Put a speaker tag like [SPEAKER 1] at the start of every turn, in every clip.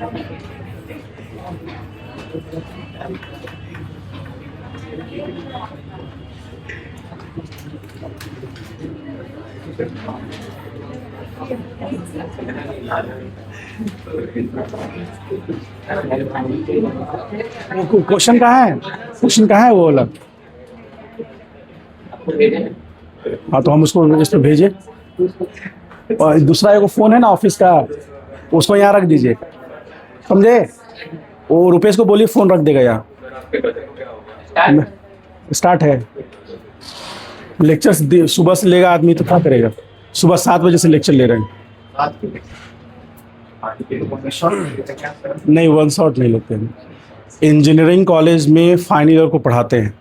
[SPEAKER 1] वो क्वेश्चन कहाँ है? क्वेश्चन कहाँ है वो वाला? हाँ तो हम उसको इस पे भेजे। और दूसरा एक फ़ोन है ना ऑफिस का, उसको यहाँ रख दीजिए, समझे? वो रुपेश को बोलिए फ़ोन रख देगा यहाँ। स्टार्ट है लेक्चर्स सुबह से लेगा आदमी तो क्या करेगा? सुबह 7 बजे से लेक्चर ले रहे हैं। नहीं, वन शॉट नहीं लेते हैं। इंजीनियरिंग कॉलेज में फाइनल ईयर को पढ़ाते हैं,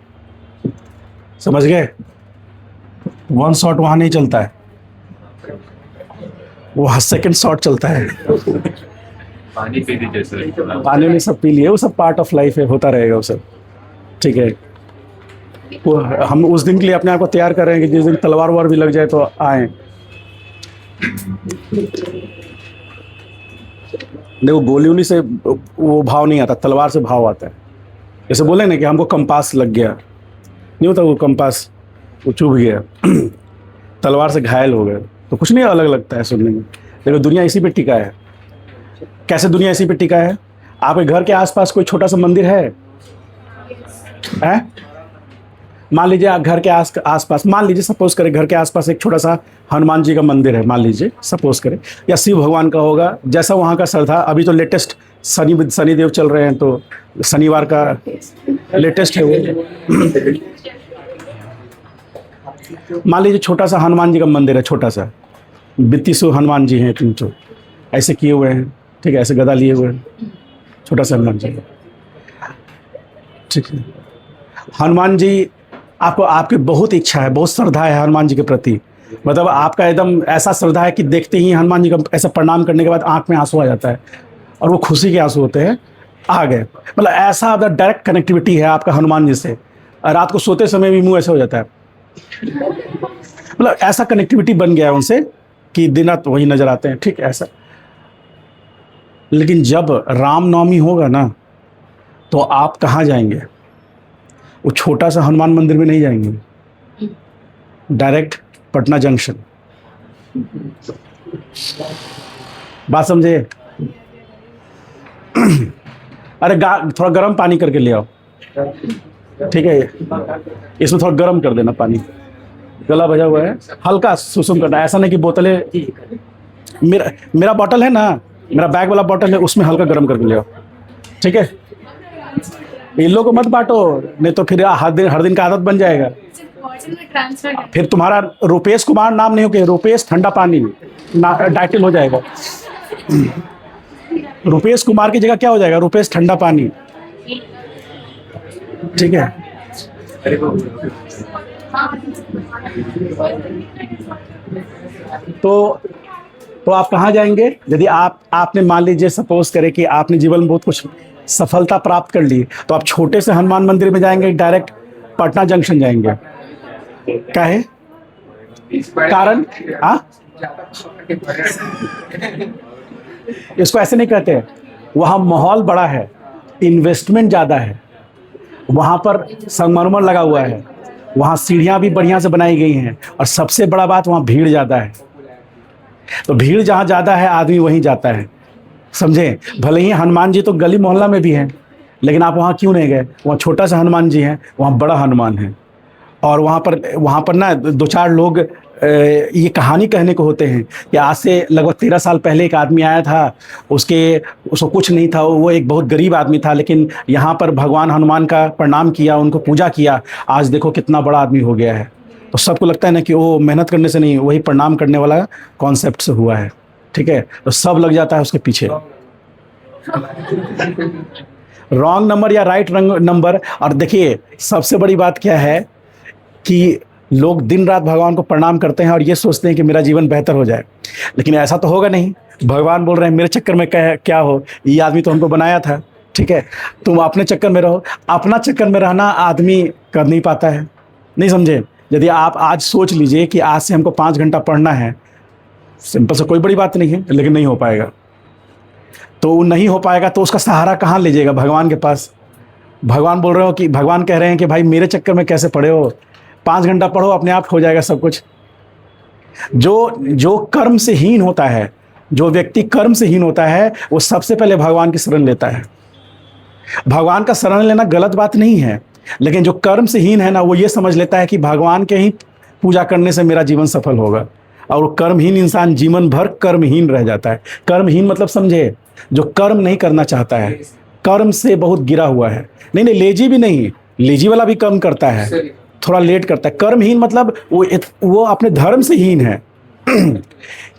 [SPEAKER 1] समझ गए? वन शॉट वहाँ नहीं चलता है, वो सेकंड शॉट चलता है।
[SPEAKER 2] पानी पी लीजिए सर।
[SPEAKER 1] पानी में सब पी लिए, वो सब पार्ट ऑफ लाइफ है, होता रहेगा वो सब, ठीक है। वो हम उस दिन के लिए अपने आप को तैयार कर रहे हैं कि जिस दिन तलवार वार भी लग जाए तो आए। देखो गोली उली से वो भाव नहीं आता, तलवार से भाव आता है। जैसे बोले ना कि हमको कंपास लग गया, नहीं होता वो कंपास, वो चुभ गया तलवार से घायल हो गए, तो कुछ नहीं अलग लगता है सुनने में। देखो दुनिया इसी पे टिका है। कैसे दुनिया इसी पे टिका है? आपके घर के आसपास कोई छोटा सा मंदिर है? मान लीजिए आप घर के आसपास, मान लीजिए सपोज करें घर के आसपास एक छोटा सा हनुमान जी का मंदिर है, मान लीजिए सपोज करें, या शिव भगवान का होगा, जैसा वहाँ का श्रद्धा। अभी तो लेटेस्ट शनिदेव चल रहे हैं, तो शनिवार का लेटेस्ट है वो। मान लीजिए छोटा सा हनुमान जी का मंदिर है, छोटा सा 32 हनुमान जी हैं, 300 ऐसे किए हुए हैं, ठीक है, ऐसे गदा लिए हुए हैं, छोटा सा हनुमान जी, ठीक है। हनुमान जी आपको, आपकी बहुत इच्छा है, बहुत श्रद्धा है हनुमान जी के प्रति, मतलब आपका एकदम ऐसा श्रद्धा है कि देखते ही हनुमान जी का ऐसा प्रणाम करने के बाद आंख में आंसू आ जाता है, और वो खुशी के आंसू होते हैं, आ गए। मतलब ऐसा डायरेक्ट कनेक्टिविटी है आपका हनुमान जी से। रात को सोते समय भी मुंह ऐसे हो जाता है, मतलब ऐसा कनेक्टिविटी बन गया है उनसे कि दिन रात वही नजर आते हैं, ठीक ऐसा। लेकिन जब रामनवमी होगा ना, तो आप कहाँ जाएंगे? वो छोटा सा हनुमान मंदिर में नहीं जाएंगे, डायरेक्ट पटना जंक्शन। बात समझे? अरे थोड़ा गर्म पानी करके ले आओ, ठीक है, इसमें थोड़ा गर्म कर देना पानी, गला भजा हुआ है, हल्का सुसुम करना, ऐसा नहीं कि बोतलें, मेरा बॉटल है ना, मेरा बैग वाला बॉटल है, उसमें हल्का गर्म करके ले आओ, ठीक है। इन लोगों को मत बांटो, नहीं तो फिर हर दिन का आदत बन जाएगा। फिर तुम्हारा रुपेश कुमार नाम नहीं होगा, रुपेश ठंडा पानी टाइटल हो जाएगा। रुपेश कुमार की जगह क्या हो जाएगा? रुपेश ठंडा पानी, ठीक है। तो आप कहाँ जाएंगे? यदि आपने मान लीजिए सपोज करें कि आपने जीवन में बहुत कुछ सफलता प्राप्त कर ली, तो आप छोटे से हनुमान मंदिर में जाएंगे, डायरेक्ट पटना जंक्शन जाएंगे? क्या है कारण? इसको ऐसे नहीं कहते, वहाँ माहौल बड़ा है, इन्वेस्टमेंट ज़्यादा है, वहाँ पर संगमरमर लगा हुआ है, वहाँ सीढ़ियाँ भी बढ़िया से बनाई गई हैं, और सबसे बड़ा बात वहाँ भीड़ ज़्यादा है। तो भीड़ जहाँ ज़्यादा है आदमी वहीं जाता है, समझे? भले ही हनुमान जी तो गली मोहल्ला में भी हैं, लेकिन आप वहाँ क्यों नहीं गए? वहाँ छोटा सा हनुमान जी हैं, वहाँ बड़ा हनुमान है, और वहाँ पर ना 2-4 लोग ये कहानी कहने को होते हैं कि आज से लगभग 13 साल पहले एक आदमी आया था, उसको कुछ नहीं था, वो एक बहुत गरीब आदमी था, लेकिन यहाँ पर भगवान हनुमान का प्रणाम किया, उनको पूजा किया, आज देखो कितना बड़ा आदमी हो गया है। तो सबको लगता है ना कि वो मेहनत करने से नहीं, वही प्रणाम करने वाला कॉन्सेप्ट से हुआ है, ठीक है। तो सब लग जाता है उसके पीछे, रॉन्ग नंबर या राइट नंबर। और देखिए सबसे बड़ी बात क्या है कि लोग दिन रात भगवान को प्रणाम करते हैं और ये सोचते हैं कि मेरा जीवन बेहतर हो जाए, लेकिन ऐसा तो होगा नहीं। भगवान बोल रहे हैं मेरे चक्कर में क्या हो, ये आदमी तो हमको बनाया था, ठीक है, तुम अपने चक्कर में रहो। अपना चक्कर में रहना आदमी कर नहीं पाता है, नहीं समझे? यदि आप आज सोच लीजिए कि आज से हमको 5 घंटा पढ़ना है, सिंपल से कोई बड़ी बात नहीं है, लेकिन नहीं हो पाएगा। तो वो नहीं हो पाएगा तो उसका सहारा कहाँ ले जाएगा? भगवान के पास। भगवान बोल रहे हो कि भगवान कह रहे हैं कि भाई मेरे चक्कर में कैसे पड़े हो, 5 घंटा पढ़ो, अपने आप हो जाएगा सब कुछ। जो कर्म से हीन होता है, जो व्यक्ति कर्म से हीन होता है, वो सबसे पहले भगवान की शरण लेता है। भगवान का शरण लेना गलत बात नहीं है, लेकिन जो कर्म से हीन है ना, वो ये समझ लेता है कि भगवान के ही पूजा करने से मेरा जीवन सफल होगा। और कर्महीन इंसान जीवन भर कर्महीन रह जाता है। कर्महीन मतलब समझे, जो कर्म नहीं करना चाहता है, कर्म से बहुत गिरा हुआ है। नहीं, लेजी भी नहीं, लेजी वाला भी कर्म करता है, थोड़ा लेट करता है। कर्महीन मतलब वो अपने धर्म से हीन है।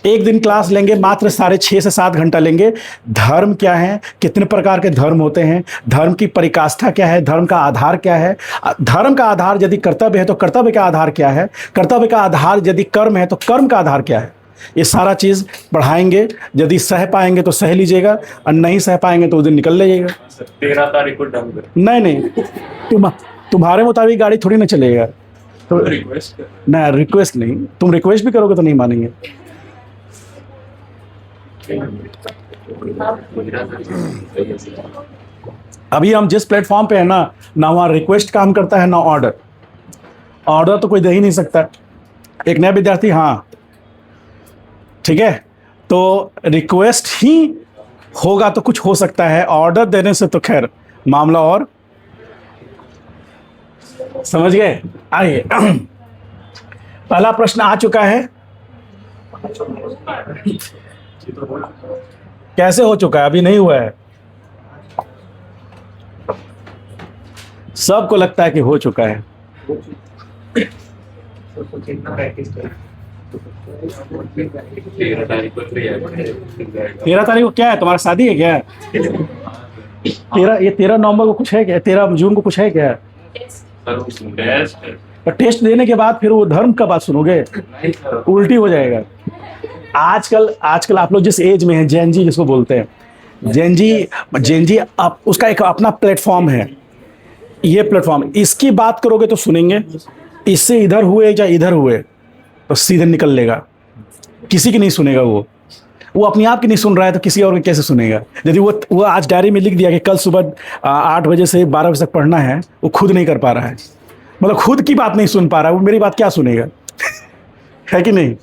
[SPEAKER 1] एक दिन क्लास लेंगे, मात्र 6.5 से 7 घंटा लेंगे। धर्म क्या है, कितने प्रकार के धर्म होते हैं, धर्म की परिकाष्ठा क्या है, धर्म का आधार क्या है, धर्म का आधार यदि कर्तव्य है तो कर्तव्य का आधार क्या है, कर्तव्य का आधार यदि कर्म है तो कर्म का आधार क्या है, ये सारा चीज़ पढ़ाएंगे। यदि सह पाएंगे तो सह लीजिएगा, और नहीं सह पाएंगे तो उस दिन निकल जाइएगा।
[SPEAKER 2] 13 तारीख को डन।
[SPEAKER 1] नहीं, तुम्हारे मुताबिक गाड़ी थोड़ी ना चलेगा। तो
[SPEAKER 2] रिक्वेस्ट
[SPEAKER 1] ना, रिक्वेस्ट नहीं, तुम रिक्वेस्ट भी करोगे तो नहीं मानेंगे। अभी हम जिस प्लेटफॉर्म पे है ना वहाँ रिक्वेस्ट काम करता है ना ऑर्डर। ऑर्डर तो कोई दे ही नहीं सकता। एक नया विद्यार्थी, हाँ ठीक है, तो रिक्वेस्ट ही होगा तो कुछ हो सकता है, ऑर्डर देने से तो खैर मामला और। समझ गए? आइए, पहला प्रश्न आ चुका है। कैसे हो चुका है? अभी नहीं हुआ है। सबको लगता है कि हो चुका है।
[SPEAKER 2] 13 तारीख को फ्री है।
[SPEAKER 1] 13 तारीख को क्या है, तुम्हारा शादी है क्या? 13 नवंबर को कुछ है क्या? 13 जून को कुछ है क्या? और टेस्ट देने के बाद फिर वो धर्म का बात सुनोगे, उल्टी हो जाएगा। आजकल आप लोग जिस एज में हैं, जैन जी जिसको बोलते हैं, जैन जी आप उसका एक अपना प्लेटफॉर्म है। ये प्लेटफॉर्म, इसकी बात करोगे तो सुनेंगे, इससे इधर हुए या इधर हुए तो सीधे निकल लेगा। किसी की नहीं सुनेगा। वो अपने आप की नहीं सुन रहा है तो किसी और की कैसे सुनेगा? यदि वो आज डायरी में लिख दिया कि कल सुबह 8 बजे से 12 बजे तक पढ़ना है, वो खुद नहीं कर पा रहा है, मतलब खुद की बात नहीं सुन पा रहा है, वो मेरी बात क्या सुनेगा? है कि नहीं?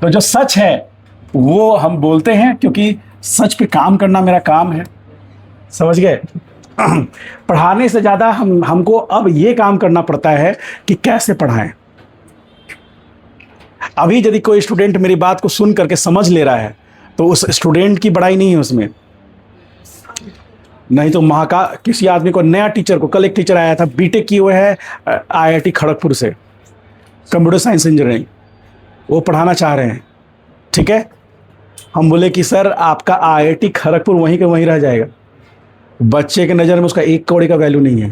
[SPEAKER 1] तो जो सच है वो हम बोलते हैं, क्योंकि सच पे काम करना मेरा काम है। समझ गए? पढ़ाने से ज़्यादा हमको अब ये काम करना पड़ता है कि कैसे पढ़ाएं। अभी यदि कोई स्टूडेंट मेरी बात को सुन करके समझ ले रहा है तो उस स्टूडेंट की बड़ाई नहीं है उसमें। नहीं तो किसी आदमी को, नया टीचर को, कल एक टीचर आया था, बीटेक किए हुए है IIT खड़गपुर से, कंप्यूटर साइंस इंजीनियरिंग, वो पढ़ाना चाह रहे हैं। ठीक है, हम बोले कि सर आपका IIT खड़गपुर वहीं का वहीं रह जाएगा, बच्चे के नज़र में उसका 1 कौड़ी का वैल्यू नहीं है।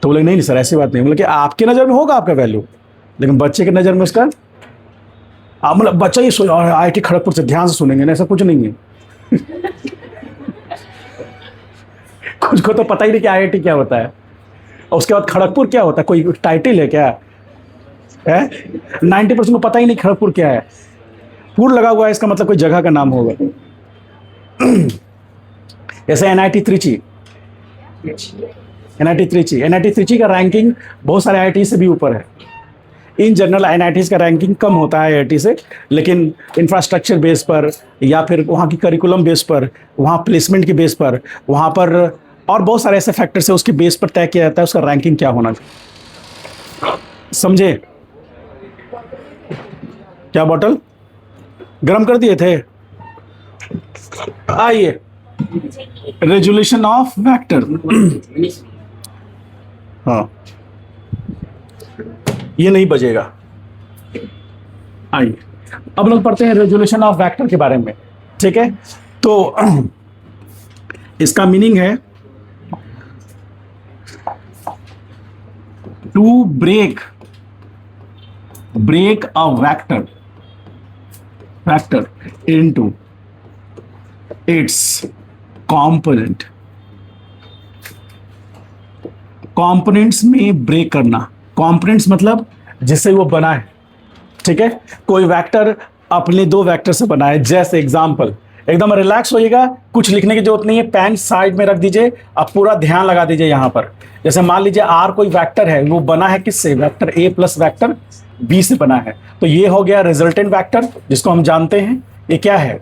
[SPEAKER 1] तो बोले नहीं सर ऐसी बात नहीं। बोले कि आपके नज़र में होगा आपका वैल्यू, लेकिन बच्चे के नज़र में उसका, आप मतलब बच्चा ही IIT खड़गपुर से ध्यान से सुनेंगे ना, ऐसा कुछ नहीं है। कुछ को तो पता ही नहीं कि IIT क्या होता है, और उसके बाद खड़गपुर क्या होता है, कोई टाइटल है क्या है? 90% को पता ही नहीं खड़गपुर क्या है। पुर लगा हुआ है, इसका मतलब कोई जगह का नाम होगा। जैसे NIT त्रिची का रैंकिंग बहुत सारे IIT से भी ऊपर है। इन जनरल NIT का रैंकिंग कम होता है IIT से, लेकिन इंफ्रास्ट्रक्चर बेस पर या फिर वहाँ की करिकुलम बेस पर, वहाँ प्लेसमेंट के बेस पर, वहाँ पर और बहुत सारे ऐसे फैक्टर्स है, उसके बेस पर तय किया जाता है उसका रैंकिंग क्या होना चाहिए। समझे? क्या बॉटल गर्म कर दिए थे? आइए, रेजोल्यूशन ऑफ वेक्टर। हाँ, ये नहीं बजेगा। आइए, अब लोग पढ़ते हैं रेजोल्यूशन ऑफ वेक्टर के बारे में। ठीक है, तो इसका मीनिंग है to break a vector into its component. Components में ब्रेक करना। कंपोनेंट्स मतलब जिससे वो बना है। ठीक है, कोई वेक्टर अपने दो वेक्टर से बना है, जैसे एग्जाम्पल, एकदम रिलैक्स होइएगा, कुछ लिखने की जरूरत नहीं है, पेन साइड में रख दीजिए, अब पूरा ध्यान लगा दीजिए यहाँ पर। जैसे मान लीजिए आर कोई वेक्टर है, वो बना है किससे, vector A plus vector B से बना है, तो ये हो गया रिजल्टेंट वेक्टर, जिसको हम जानते हैं ये क्या है,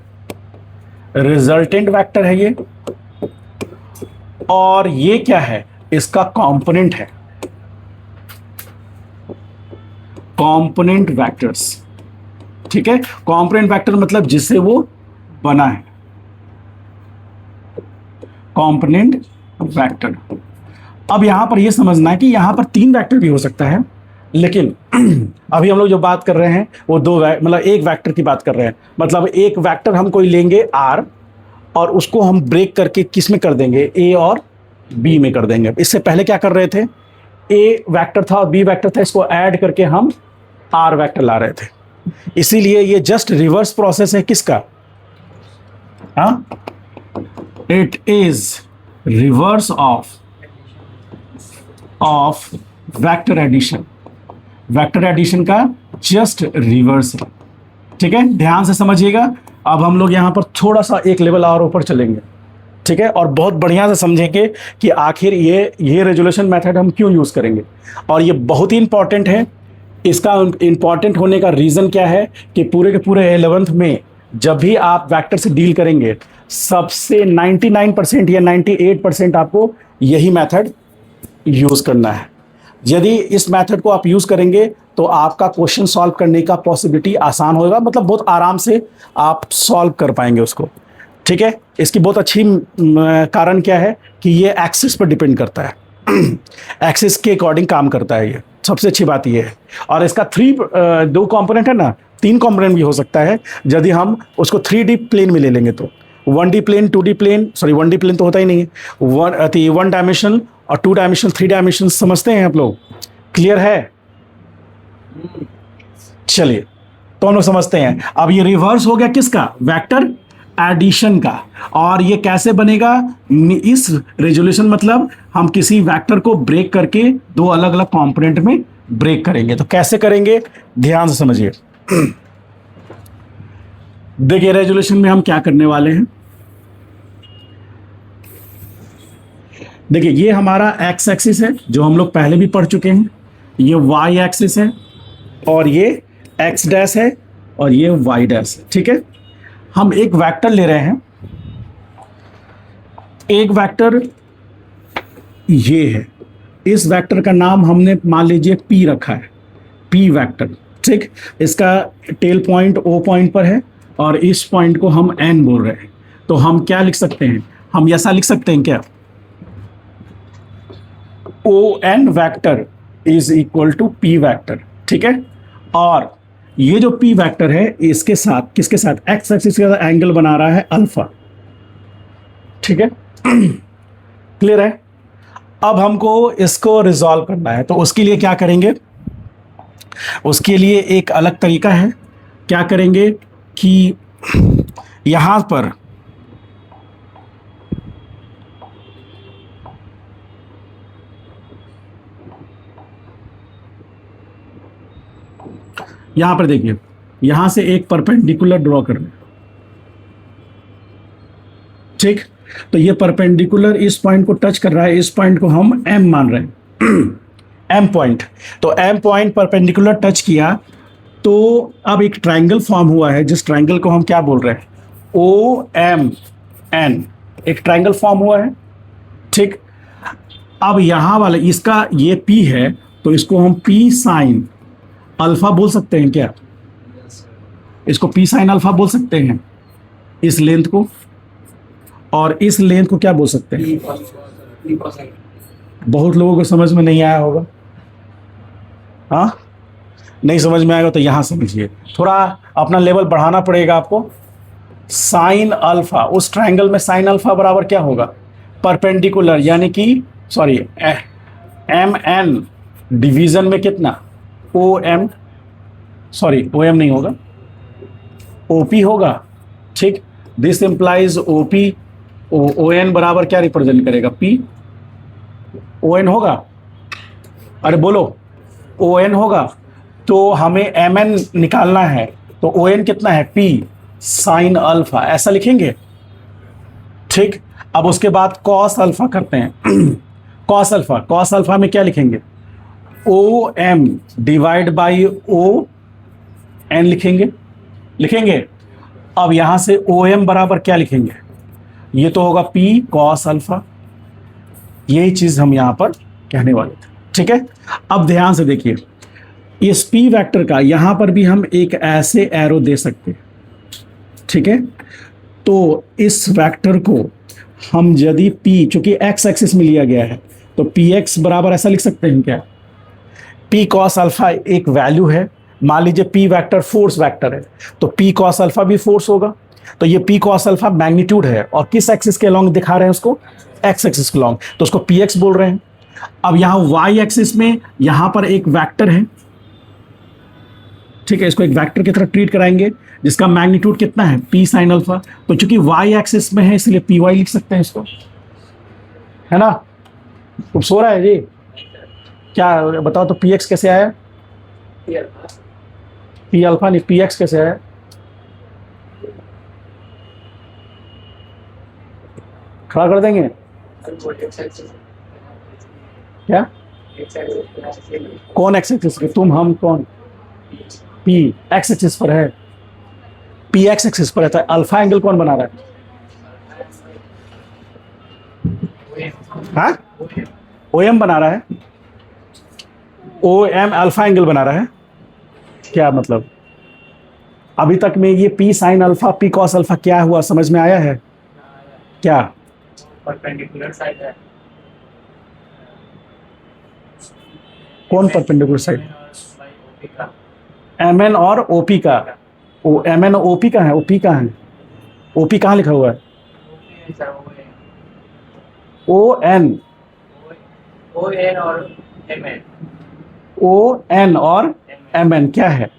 [SPEAKER 1] रिजल्टेंट वेक्टर है ये। और ये क्या है, इसका कंपोनेंट है, कंपोनेंट वेक्टर्स। ठीक है, कंपोनेंट वेक्टर मतलब जिससे वो बना है, कंपोनेंट वेक्टर। अब यहां पर ये समझना है कि यहां पर तीन वेक्टर भी हो सकता है, लेकिन अभी हम लोग जो बात कर रहे हैं वो मतलब एक वेक्टर की बात कर रहे हैं। मतलब एक वेक्टर हम कोई लेंगे आर, और उसको हम ब्रेक करके किस में कर देंगे, ए और बी में कर देंगे। इससे पहले क्या कर रहे थे, ए वेक्टर था और बी वेक्टर था, इसको ऐड करके हम आर वेक्टर ला रहे थे। इसीलिए ये जस्ट रिवर्स प्रोसेस है किसका, हाँ, it is reverse of vector addition. Vector addition का जस्ट रिवर्स है। ठीक है, ध्यान से समझिएगा। अब हम लोग यहां पर थोड़ा सा एक लेवल और ऊपर चलेंगे, ठीक है, और बहुत बढ़िया से समझेंगे कि आखिर ये रेजोल्यूशन मेथड हम क्यों यूज करेंगे। और ये बहुत ही इंपॉर्टेंट है। इसका इंपॉर्टेंट होने का रीजन क्या है कि पूरे के पूरे 11th में जब भी आप वेक्टर से डील करेंगे, सबसे 99% या 98% आपको यही मेथड यूज करना है। यदि इस मेथड को आप यूज करेंगे तो आपका क्वेश्चन सॉल्व करने का पॉसिबिलिटी आसान होगा, मतलब बहुत आराम से आप सॉल्व कर पाएंगे उसको। ठीक है, इसकी बहुत अच्छी कारण क्या है कि ये एक्सिस पर डिपेंड करता है, एक्सिस के अकॉर्डिंग काम करता है, ये सबसे अच्छी बात ये है। और इसका दो कंपोनेंट है ना, तीन कंपोनेंट भी हो सकता है यदि हम उसको 3D प्लेन में ले लेंगे तो। 1D plane, 2D plane, sorry 1D plane तो होता ही नहीं है, 1 डायमेंशन और 2 डायमेंशन, 3 डायमेंशन समझते हैं आप लोग, क्लियर है? चलिए, तो हम लोग समझते हैं। अब ये रिवर्स हो गया किसका, वेक्टर एडिशन का। और ये कैसे बनेगा, इस रेजोल्यूशन मतलब हम किसी वेक्टर को ब्रेक करके दो अलग अलग कंपोनेंट में ब्रेक करेंगे। तो कैसे करेंगे, ध्यान से समझिए। देखिए रेजोल्यूशन में हम क्या करने वाले हैं। देखिए ये हमारा एक्स एक्सिस है जो हम लोग पहले भी पढ़ चुके हैं, ये वाई एक्सिस है, और ये एक्स डैश है, और ये वाई डैश है। ठीक है, हम एक वेक्टर ले रहे हैं, एक वेक्टर ये है, इस वेक्टर का नाम हमने मान लीजिए पी रखा है, पी वेक्टर। ठीक, इसका टेल पॉइंट ओ पॉइंट पर है और इस पॉइंट को हम एन बोल रहे हैं। तो हम क्या लिख सकते हैं, हम ऐसा लिख सकते हैं क्या, O N vector is equal to P vector. ठीक है, और ये जो पी वेक्टर है इसके साथ किसके साथ, एक्स एक्सिस के साथ एंगल बना रहा है अल्फा। ठीक है, क्लियर है? अब हमको इसको रिजॉल्व करना है, तो उसके लिए क्या करेंगे, उसके लिए एक अलग तरीका है। क्या करेंगे कि यहां पर यहां पर देखिए, यहां से एक परपेंडिकुलर ड्रॉ कर रहे हैं। ठीक, तो ये परपेंडिकुलर इस पॉइंट को टच कर रहा है, इस पॉइंट को हम एम मान रहे हैं, एम पॉइंट। तो एम पॉइंट परपेंडिकुलर टच किया तो अब एक ट्रायंगल फॉर्म हुआ है, जिस ट्रायंगल को हम क्या बोल रहे हैं, ओ एम एन, एक ट्रायंगल फॉर्म हुआ है। ठीक, अब यहां वाला इसका ये पी है, तो इसको हम पी साइन अल्फा बोल सकते हैं क्या, इसको पी साइन अल्फा बोल सकते हैं इस लेंथ को, और इस लेंथ को क्या बोल सकते हैं, बहुत लोगों को समझ में नहीं आया होगा, हाँ नहीं समझ में आएगा तो यहां समझिए, थोड़ा अपना लेवल बढ़ाना पड़ेगा आपको। साइन अल्फा, उस ट्रायंगल में साइन अल्फा बराबर क्या होगा, परपेंडिकुलर, यानी कि सॉरी एम एन डिवीजन में कितना, O M, sorry O M नहीं होगा, ओ पी होगा। ठीक, this implies O P, O N बराबर क्या रिप्रेजेंट करेगा, पी, ओ एन होगा, अरे बोलो, ओ एन होगा। तो हमें एम एन निकालना है, तो ओ एन कितना है, पी साइन अल्फा, ऐसा लिखेंगे। ठीक, अब उसके बाद कॉस अल्फा करते हैं। कॉस अल्फा में क्या लिखेंगे, O M divide by O N लिखेंगे। अब यहां से ओ एम बराबर क्या लिखेंगे, ये तो होगा पी कॉस अल्फा, यही चीज हम यहां पर कहने वाले थे। ठीक है, अब ध्यान से देखिए, इस पी वेक्टर का यहां पर भी हम एक ऐसे एरो दे सकते हैं। ठीक है, तो इस वेक्टर को हम यदि पी, चूंकि एक्स एक्सिस में लिया गया है, तो पी एक्स बराबर ऐसा लिख सकते हैं क्या, पी कॉस अल्फा एक वैल्यू है, मान लीजिए पी वेक्टर फोर्स वेक्टर है, तो पी कॉस अल्फा भी फोर्स होगा। तो ये पी कॉस अल्फा मैग्नीट्यूड है, और किस एक्सिस के अलॉन्ग दिखा रहे हैं उसको, एक्स एक्सिस के अलॉन्ग, तो उसको पी एक्स बोल रहे हैं। अब यहां वाई एक्सिस में यहां पर एक वेक्टर है, ठीक है, इसको एक वेक्टर की तरह ट्रीट कराएंगे, जिसका मैग्नीट्यूड कितना है, पी साइन अल्फा। तो चूंकि वाई एक्सिस में है इसलिए पी वाई लिख सकते हैं इसको, है ना। तुम सो रहा है जी, क्या बताओ तो पी एक्स कैसे आया, पी अल्फा नहीं, पी एक्स कैसे आया, खड़ा कर देंगे क्या, कौन एक्स एक्सिस पे, तुम हम कौन, पी एक्स एक्सिस पर है, पी एक्स एक्सिस पर रहता है। अल्फा एंगल कौन बना रहा है, हाँ, ओ एम बना रहा है, ओ एम अल्फा एंगल बना रहा है, क्या मतलब, अभी तक में ये P sine alpha P cos alpha क्या हुआ, समझ में आया है क्या,
[SPEAKER 2] परपेंडिकुलर साइड है,
[SPEAKER 1] कौन परपेंडिकुलर साइड, एम एन और ओपी का, ओ एम एन ओपी का है, ओपी का है, ओपी कहाँ लिखा हुआ है, ओ एन,
[SPEAKER 2] ओ एन और एम एन,
[SPEAKER 1] ओ एन और एम एन क्या है,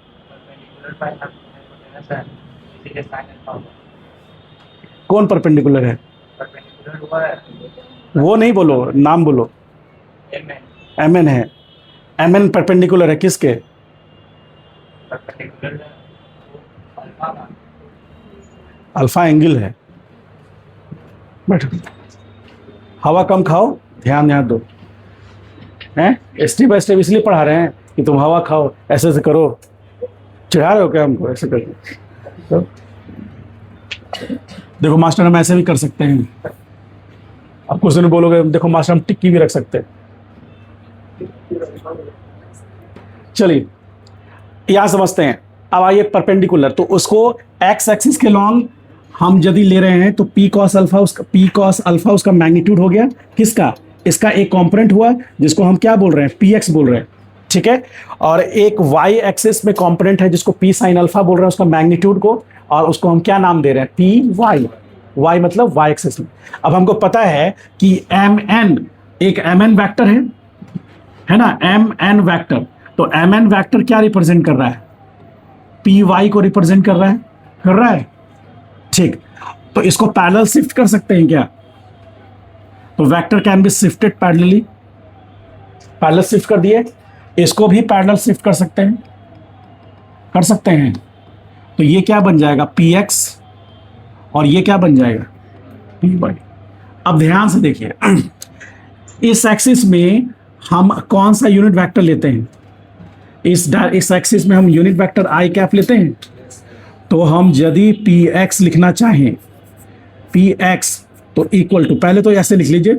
[SPEAKER 1] कौन परपेंडिकुलर है, वो नहीं बोलो, नाम बोलो, एम एन है, एम एन परपेंडिकुलर है किसके, अल्फा एंगल है। बैठो, हवा कम खाओ, ध्यान दो, हैं स्टेप बाय स्टेप इसलिए पढ़ा रहे हैं कि तुम हवा खाओ, ऐसे ऐसे करो, चिढ़ा रहे हो क्या हमको ऐसे करके, तो देखो मास्टर हम ऐसे भी कर सकते हैं, अब कुछ दिन बोलोगे देखो मास्टर हम टिक्की भी रख सकते हैं। चलिए यहां समझते हैं। अब आइए परपेंडिकुलर, तो उसको एक्स एक्सिस के लॉन्ग हम यदि ले रहे हैं तो पी कॉस अल्फा, उसका मैग्नीट्यूड हो गया किसका, इसका एक कंपोनेंट हुआ जिसको हम क्या बोल रहे हैं, पी एक्स बोल रहे हैं। ठीक है, और एक वाई एक्सिस में कंपोनेंट है जिसको पी साइन अल्फा बोल रहे हैं, उसका मैग्नीट्यूड को, और उसको हम क्या नाम दे रहे हैं, पी वाई, वाई मतलब वाई एक्सिस में। अब हमको पता है कि एम एन एक एम एन वैक्टर है ना, एम एन वैक्टर, तो एम एन वैक्टर क्या रिप्रेजेंट कर रहा है, पी वाई को रिप्रेजेंट कर रहा है। ठीक, तो इसको पैरेलल शिफ्ट कर सकते हैं क्या, तो vector can be shifted parallelly, parallel shift कर दिए, इसको भी पैरेलल शिफ्ट कर सकते हैं, तो ये क्या बन जाएगा, पी एक्स, और ये क्या बन जाएगा, पी वाई। अब ध्यान से देखिए, इस एक्सिस में हम कौन सा यूनिट वेक्टर लेते हैं, इस एक्सिस में हम यूनिट वेक्टर आई कैप लेते हैं। तो हम यदि पी एक्स लिखना चाहें, पी एक्स तो इक्वल टू, पहले तो ऐसे लिख लीजिए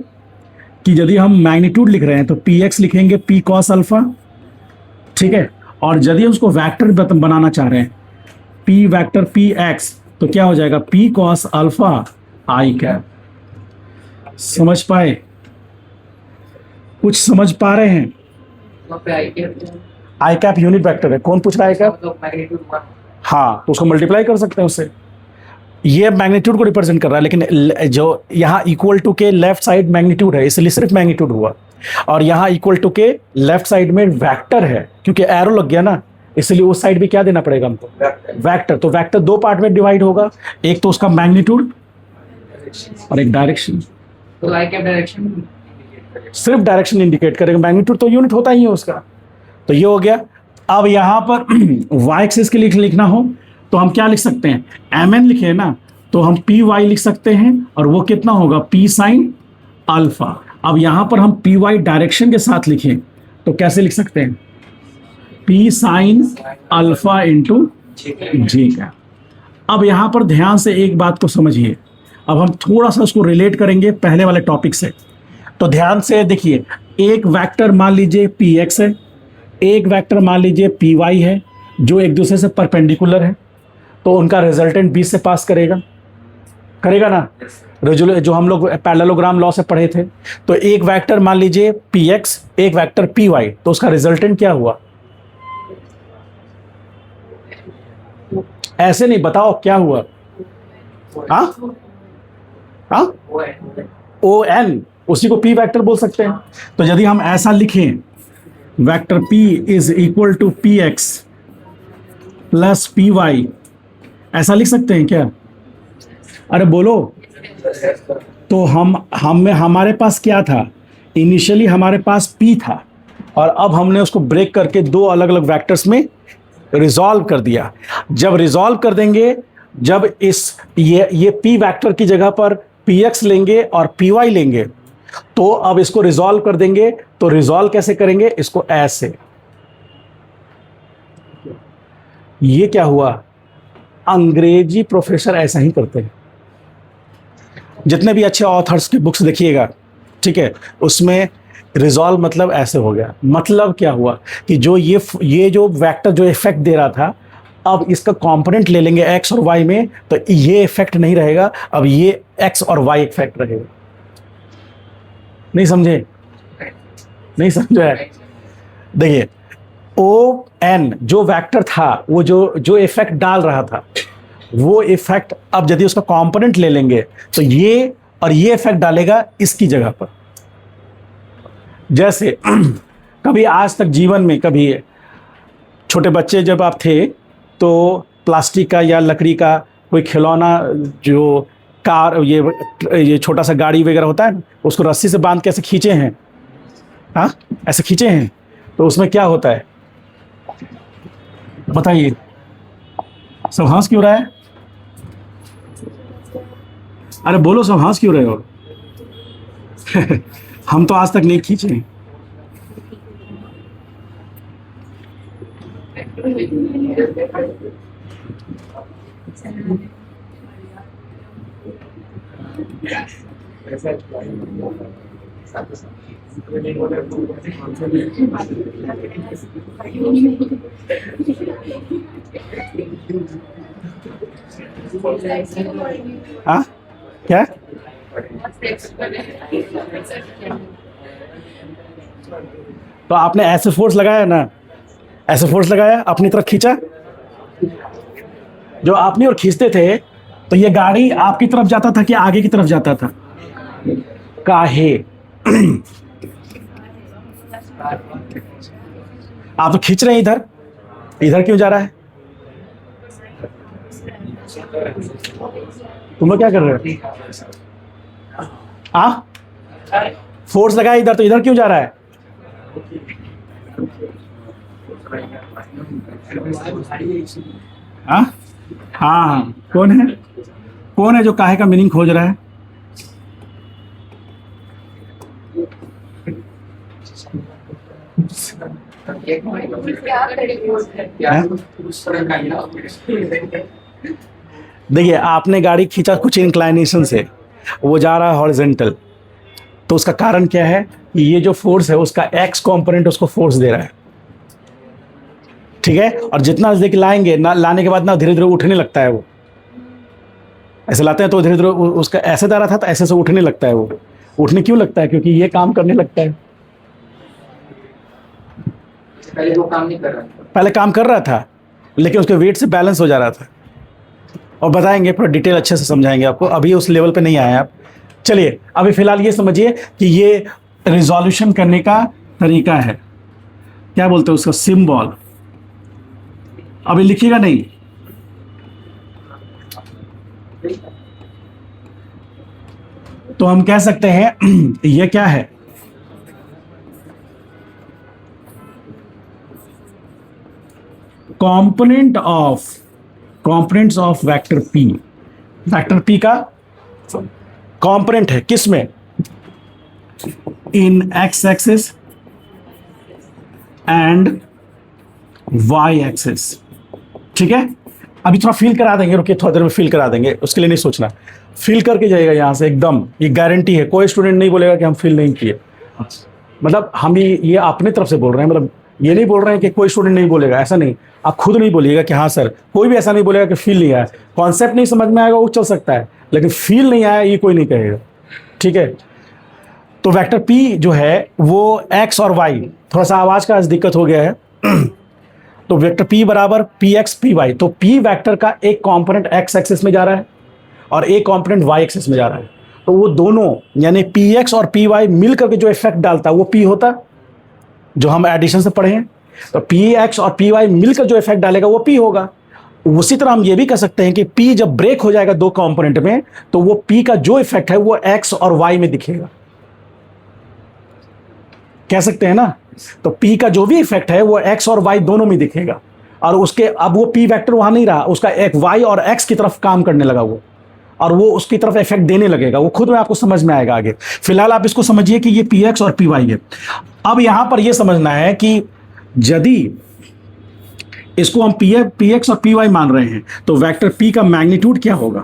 [SPEAKER 1] कि यदि हम मैग्नीट्यूड लिख रहे हैं तो पी एक्स लिखेंगे पी कॉस अल्फा, ठीक है, और यदि हम उसको वेक्टर बनाना चाह रहे हैं, पी वेक्टर पी एक्स, तो क्या हो जाएगा, पी कॉस अल्फा आई कैप। समझ पाए, कुछ समझ पा रहे हैं, आई कैप यूनिट वेक्टर है, कौन पूछ रहा है कैप, हाँ, तो उसको मल्टीप्लाई कर सकते हैं उससे, ये मैग्नीट्यूड को रिप्रेजेंट कर रहा है, लेकिन जो यहाँ इक्वल टू के लेफ्ट साइड मैग्नीट्यूड है, इसलिए सिर्फ मैग्नीट्यूड हुआ, और यहाँ इक्वल टू के लेफ्ट साइड में वेक्टर है, क्योंकि एरो लग गया ना, इसलिए उस साइड भी क्या देना पड़ेगा हमको, वेक्टर। तो वेक्टर दो पार्ट में डिवाइड होगा, एक तो उसका मैग्नीट्यूड और एक डायरेक्शन,
[SPEAKER 2] तो आई कैप डायरेक्शन
[SPEAKER 1] सिर्फ डायरेक्शन इंडिकेट करेगा, मैग्नीट्यूड तो यूनिट होता ही है उसका। तो ये हो गया अब यहां पर y एक्सिस के लिए लिखना हो तो हम क्या लिख सकते हैं, mn लिखे ना, तो हम पी वाई लिख सकते हैं, और वो कितना होगा, p साइन अल्फा। अब यहां पर हम पी वाई डायरेक्शन के साथ लिखें तो कैसे लिख सकते हैं, p साइन अल्फा इंटू जी का। अब यहां पर ध्यान से एक बात को समझिए, अब हम थोड़ा सा उसको रिलेट करेंगे पहले वाले टॉपिक से। तो ध्यान से देखिए, एक वेक्टर मान लीजिए पी एक्स है, एक वेक्टर मान लीजिए पी वाई है, जो एक दूसरे से परपेंडिकुलर है, तो उनका रिजल्टेंट बीच से पास करेगा, करेगा ना, जो हम लोग पैरेललोग्राम लॉ से पढ़े थे। तो एक वेक्टर मान लीजिए पी एक्स, एक वेक्टर पी वाई, तो उसका रिजल्टेंट क्या हुआ, ऐसे नहीं, बताओ क्या हुआ, हाँ हाँ, ओ एन, उसी को पी वेक्टर बोल सकते हैं। तो यदि हम ऐसा लिखें, vector p is equal to P X plus P Y, ऐसा लिख सकते हैं क्या, अरे बोलो। तो हमारे पास क्या था, इनिशियली हमारे पास p था, और अब हमने उसको ब्रेक करके दो अलग अलग वेक्टर्स में रिजॉल्व कर दिया। जब रिजॉल्व कर देंगे, जब ये p वेक्टर की जगह पर px लेंगे और py लेंगे, तो अब इसको रिजॉल्व कर देंगे। तो रिजॉल्व कैसे करेंगे, इसको ऐसे, ये क्या हुआ, अंग्रेजी प्रोफेसर ऐसा ही करते हैं। जितने भी अच्छे ऑथर्स की बुक्स देखिएगा, ठीक है, उसमें रिजॉल्व मतलब ऐसे हो गया। मतलब क्या हुआ कि जो ये जो वेक्टर जो इफेक्ट दे रहा था, अब इसका कंपोनेंट ले लेंगे एक्स और वाई में, तो ये इफेक्ट नहीं रहेगा, अब ये एक्स और वाई इफेक्ट रहेगा। नहीं समझे, नहीं समझे है। देखिए ओ एन जो वेक्टर था, वो जो इफेक्ट डाल रहा था, वो इफेक्ट अब यदि उसका कंपोनेंट ले लेंगे तो ये और ये इफेक्ट डालेगा इसकी जगह पर। जैसे कभी आज तक जीवन में, कभी छोटे बच्चे जब आप थे, तो प्लास्टिक का या लकड़ी का कोई खिलौना, जो कार, ये छोटा सा गाड़ी वगैरह होता है ना, उसको रस्सी से बांध के ऐसे खींचे हैं, हाँ ऐसे खींचे हैं, तो उसमें क्या होता है बताइए, सब हंस क्यों रहा है, अरे बोलो, सब हंस क्यों रहे हो हम तो आज तक नहीं खींचे हैं। हाँ क्या, तो आपने ऐसे फोर्स लगाया ना, ऐसे फोर्स लगाया, अपनी तरफ खींचा, जो अपनी ओर खींचते थे, तो ये गाड़ी आपकी तरफ जाता था कि आगे की तरफ जाता था, काहे आप तो खींच रहे हैं इधर, इधर क्यों जा रहा है, तुम लोग क्या कर रहे हो, फोर्स लगाया इधर, तो इधर क्यों जा रहा है, हाँ हाँ, कौन है जो काहे का मीनिंग खोज रहा है, देखिए आपने गाड़ी खींचा कुछ इंक्लाइनेशन से, वो जा रहा है हॉरिजॉन्टल, तो उसका कारण क्या है कि ये जो फोर्स है उसका एक्स कंपोनेंट उसको फोर्स दे रहा है, ठीक है। और जितना नजदीक लाएंगे ना, लाने के बाद ना धीरे धीरे उठने लगता है, वो ऐसे लाते हैं तो धीरे धीरे उसका ऐसे जा रहा था तो ऐसे से उठने लगता है। वो उठने क्यों लगता है, क्योंकि ये काम करने लगता है।
[SPEAKER 2] पहले वो काम नहीं कर रहा था,
[SPEAKER 1] पहले काम कर रहा था लेकिन उसके वेट से बैलेंस हो जा रहा था, और बताएंगे पूरा डिटेल अच्छे से समझाएंगे आपको, अभी उस लेवल पे नहीं आए आप। चलिए अभी फिलहाल ये समझिए कि ये रिजोल्यूशन करने का तरीका है, क्या बोलते हैं उसका, सिंबल। अभी लिखिएगा नहीं, तो हम कह सकते हैं ये क्या है, कॉम्पोनेंट्स ऑफ वेक्टर पी का कॉम्पोनेंट है किस में, in X axis and Y axis. ठीक है, अभी थोड़ा फील करा देंगे, रुकिए थोड़ी देर में फील करा देंगे, उसके लिए नहीं सोचना, फील करके जाएगा यहां से एकदम, ये गारंटी है, कोई स्टूडेंट नहीं बोलेगा कि हम फील नहीं किए। मतलब हम ये अपने तरफ से बोल रहे हैं, मतलब ये नहीं बोल रहे हैं कि कोई स्टूडेंट नहीं बोलेगा, ऐसा नहीं, आप खुद नहीं बोलिएगा कि हाँ सर, कोई भी ऐसा नहीं बोलेगा कि फील नहीं आया, कॉन्सेप्ट नहीं समझ में आएगा वो चल सकता है, लेकिन फील नहीं आया ये कोई नहीं कहेगा। ठीक है, तो वेक्टर पी जो है वो एक्स और वाई, थोड़ा सा आवाज का आज दिक्कत हो गया है तो वेक्टर पी बराबर पी एक्स पी वाई, तो पी वेक्टर का एक कंपोनेंट एक्स एक्सिस में जा रहा है और एक कंपोनेंट वाई एक्सिस में जा रहा है, तो वो दोनों यानी पी एक्स और पी वाई मिलकर के जो इफेक्ट डालता है वो पी होता, जो हम एडिशन से पढ़े हैं, तो पी एक्स और पी वाई मिलकर जो इफेक्ट डालेगा वो पी होगा। उसी तरह हम ये भी कह सकते हैं कि पी जब ब्रेक हो जाएगा दो कंपोनेंट में, तो वो पी का जो इफेक्ट है वो एक्स और वाई में दिखेगा, कह सकते हैं ना। तो पी का जो भी इफेक्ट है वो एक्स और वाई दोनों में दिखेगा, और उसके अब वो पी वेक्टर वहां नहीं रहा, उसका एक वाई और एक्स की तरफ काम करने लगा वो, और वो उसकी तरफ इफेक्ट देने लगेगा, वो खुद में आपको समझ में आएगा आगे। फिलहाल आप इसको समझिए कि ये पी एक्स और पी वाई है। अब यहां पर ये समझना है कि यदि इसको हम पी एक्स और पी वाई मान रहे हैं तो वेक्टर पी का मैग्नीट्यूड क्या होगा।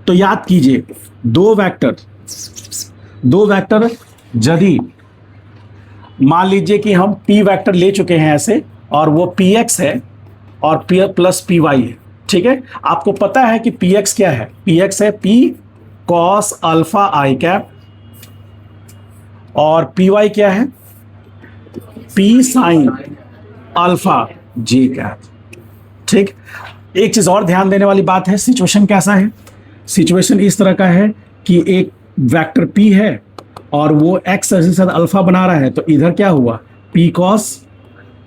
[SPEAKER 1] तो याद कीजिए दो वेक्टर यदि मान लीजिए कि हम p वेक्टर ले चुके हैं ऐसे, और वो px है और p प्लस पी वाई है। ठीक है, आपको पता है कि px क्या है, px है p cos अल्फा आई कैप, और py क्या है p साइन अल्फा जी कैप। ठीक, एक चीज और ध्यान देने वाली बात है, सिचुएशन कैसा है, सिचुएशन इस तरह का है कि एक वेक्टर p है और वो एक्स एक्सिस के साथ अल्फा बना रहा है, तो इधर क्या हुआ पी कॉस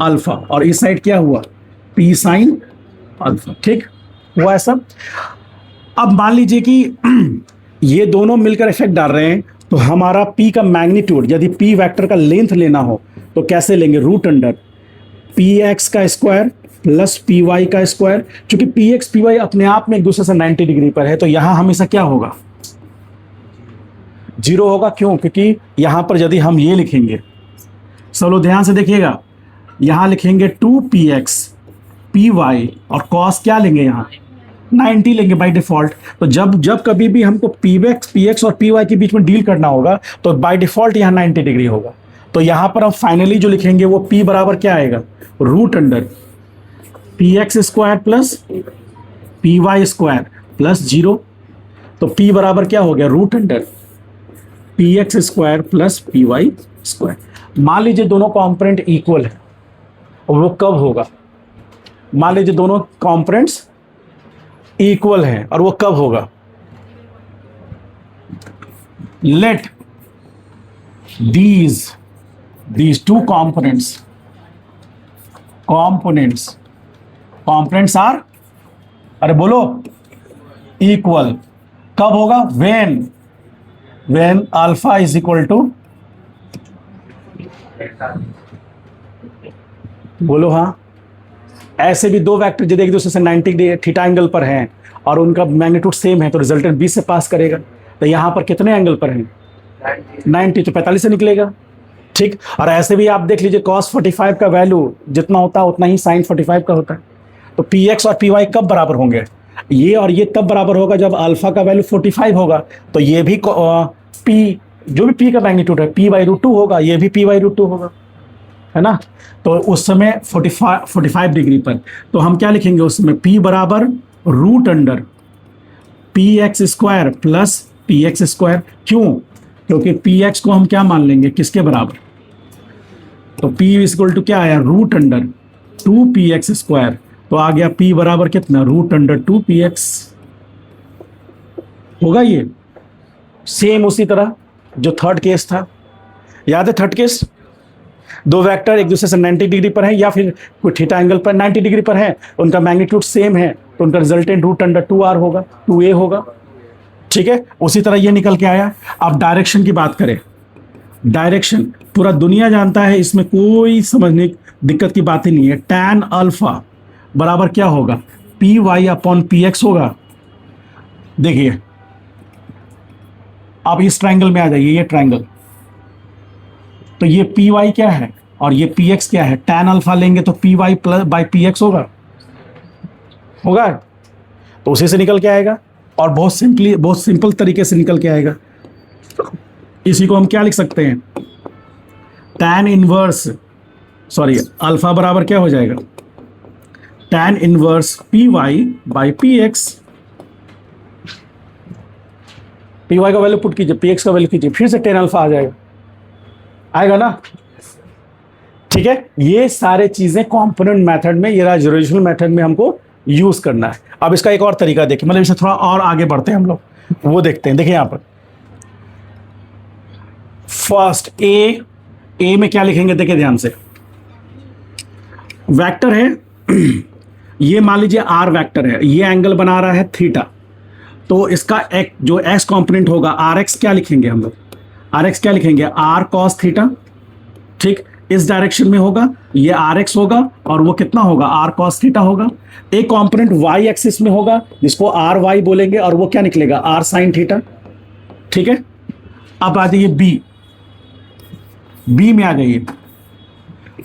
[SPEAKER 1] अल्फा, और इस साइड क्या हुआ पी साइन अल्फा। ठीक हुआ ऐसा। अब मान लीजिए कि ये दोनों मिलकर इफेक्ट डाल रहे हैं, तो हमारा पी का मैग्नीट्यूड यदि पी वेक्टर का लेंथ लेना हो तो कैसे लेंगे, रूट अंडर पी एक्स का स्क्वायर प्लस पी वाई का स्क्वायर। चूंकि पी एक्स पी वाई अपने आप में एक दूसरे से 90 डिग्री पर है, तो यहां हमेशा क्या होगा, जीरो होगा। क्यों, क्योंकि यहां पर यदि हम ये लिखेंगे, सब लोग ध्यान से देखिएगा, यहां लिखेंगे 2px पी वाई और कॉस क्या लेंगे, यहां 90 लेंगे बाय डिफॉल्ट। तो जब कभी भी हमको पी एक्स और पी वाई के बीच में डील करना होगा तो बाय डिफॉल्ट यहां 90 डिग्री होगा। तो यहां पर हम फाइनली जो लिखेंगे वो p बराबर क्या आएगा, root under P X square plus P Y square plus 0। तो p बराबर क्या हो गया, root under P X square plus P Y square. मान लीजिए दोनों कॉम्पोनेंट इक्वल है, और वो कब होगा, मान लीजिए दोनों कॉम्पोनेंट्स इक्वल हैं और वो कब होगा, late these two components are, अरे बोलो, इक्वल। कब होगा, when alpha is equal to, बोलो हाँ। ऐसे भी दो वेक्टर यदि एक दूसरे से 90 डिग्री थीटा एंगल पर हैं और उनका मैग्नीट्यूड सेम है तो रिजल्टेंट 20 से पास करेगा। तो यहाँ पर कितने एंगल पर हैं, 90, तो 45 से निकलेगा। ठीक, और ऐसे भी आप देख लीजिए cos 45 का वैल्यू जितना होता है उतना ही sin 45 का होता है। तो px और py कब बराबर होंगे, ये और ये तब बराबर होगा जब अल्फा का वैल्यू 45 होगा, तो ये भी p जो भी p का मैग्नीट्यूड है p/√2 होगा, ये भी p/√2 होगा, है ना। तो उस समय 45 डिग्री पर, तो हम क्या लिखेंगे उस समय, p बराबर root under P X square plus P X square. क्यों, क्योंकि पी एक्स को हम क्या मान लेंगे, किसके बराबर, तो p इक्वल टू क्या आया, रूट अंडर 2px स्क्वायर। तो आ गया p बराबर कितना, रूट अंडर 2px होगा। ये सेम उसी तरह जो थर्ड केस था, याद है थर्ड केस, दो वेक्टर एक दूसरे से 90 डिग्री पर हैं या फिर कोई थीटा एंगल पर 90 डिग्री पर है, उनका मैग्नीट्यूड सेम है, तो उनका रिजल्टेंट रूट अंडर 2r होगा, 2a होगा। ठीक है, उसी तरह ये निकल के आया। अब डायरेक्शन की बात करें, डायरेक्शन पूरा दुनिया जानता है, इसमें कोई समझने की दिक्कत की बात ही नहीं है। tan अल्फा बराबर क्या होगा, P Y upon P X होगा। देखिए आप इस ट्रायंगल में आ जाइए, ये ट्रायंगल, तो ये पी वाई क्या है और ये पी एक्स क्या है। tan अल्फा लेंगे तो P Y plus by P X होगा, होगा, तो उसी से निकल के आएगा और बहुत सिंपल तरीके से निकल के आएगा। इसी को हम क्या लिख सकते हैं, tan इनवर्स, सॉरी अल्फा बराबर क्या हो जाएगा, tan inverse P Y by P X. P Y का वैल्यू पुट कीजिए, पी एक्स का वैल्यू कीजिए, फिर से tan अल्फा आ जाएगा, आएगा ना। ठीक है, ये सारे चीजें कंपोनेंट मेथड में, ये रिजोल्यूशन मेथड में हमको यूज करना है। अब इसका एक और तरीका देखिए, मतलब इसे थोड़ा और आगे बढ़ते हैं हम लोग, वो देखते हैं। देखिए यहां पर फर्स्ट ए में क्या लिखेंगे, देखिए ध्यान से, वेक्टर है ये मान लीजिए आर वेक्टर है, ये एंगल बना रहा है थीटा, तो इसका एक जो एक्स कंपोनेंट होगा आर एक्स क्या लिखेंगे हम लोग, आर एक्स क्या लिखेंगे, आर कॉस थीटा। ठीक, इस डायरेक्शन में होगा, ये आर एक्स होगा और वो कितना होगा, आर कॉस थीटा होगा। एक कंपोनेंट वाई एक्सिस में होगा जिसको आर वाई बोलेंगे और वो क्या निकलेगा, आर साइन थीटा। ठीक है, अब आ जाइए बी में आ जाइए।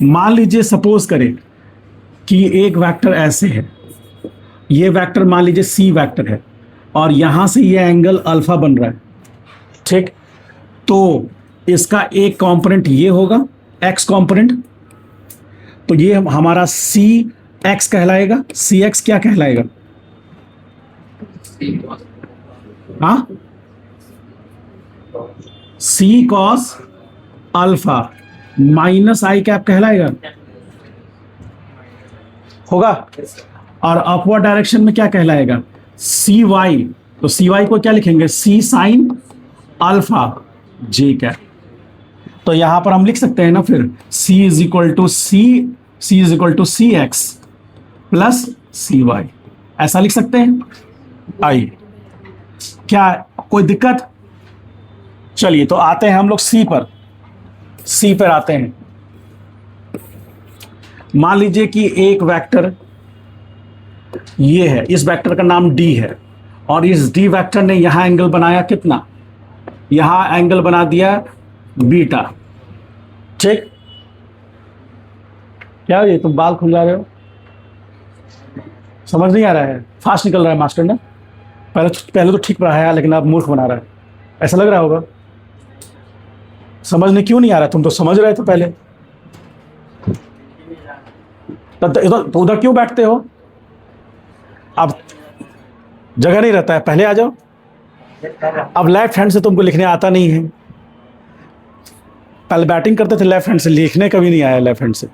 [SPEAKER 1] मान लीजिए सपोज करें कि एक वेक्टर ऐसे है, ये वेक्टर मान लीजिए सी वेक्टर है और यहां से ये एंगल अल्फा बन रहा है। ठीक, तो इसका एक कंपोनेंट ये होगा एक्स कंपोनेंट, तो ये हमारा सी एक्स कहलाएगा। सी एक्स क्या कहलाएगा, हाँ, सी कॉस अल्फा माइनस आई कैप कहलाएगा, होगा। और अपवर्ड डायरेक्शन में क्या कहलाएगा, सी वाई, तो सी वाई को क्या लिखेंगे, सी साइन अल्फा जे कैप। तो यहां पर हम लिख सकते हैं ना फिर c is equal to C X plus C Y, ऐसा लिख सकते हैं। आइए, क्या कोई दिक्कत, चलिए तो आते हैं हम लोग सी पर आते हैं। मान लीजिए कि एक वेक्टर ये है, इस वेक्टर का नाम d है और इस d वेक्टर ने यहां एंगल बनाया कितना, यहां एंगल बना दिया बीटा। ठीक, क्या ये तुम बाल खुल जा रहे हो, समझ नहीं आ रहा है, फास्ट निकल रहा है मास्टर ने, पहले तो ठीक पढ़ाया लेकिन अब मूर्ख बना रहा है, ऐसा लग रहा होगा। समझने क्यों नहीं आ रहा, तुम तो समझ रहे थे पहले, तो उधर क्यों बैठते हो, अब जगह नहीं रहता है, पहले आ जाओ। अब लेफ्ट हैंड से तुमको लिखने आता नहीं है, पहले बैटिंग करते थे लेफ्ट हैंड से, लिखने कभी नहीं आया लेफ्ट हैंड से,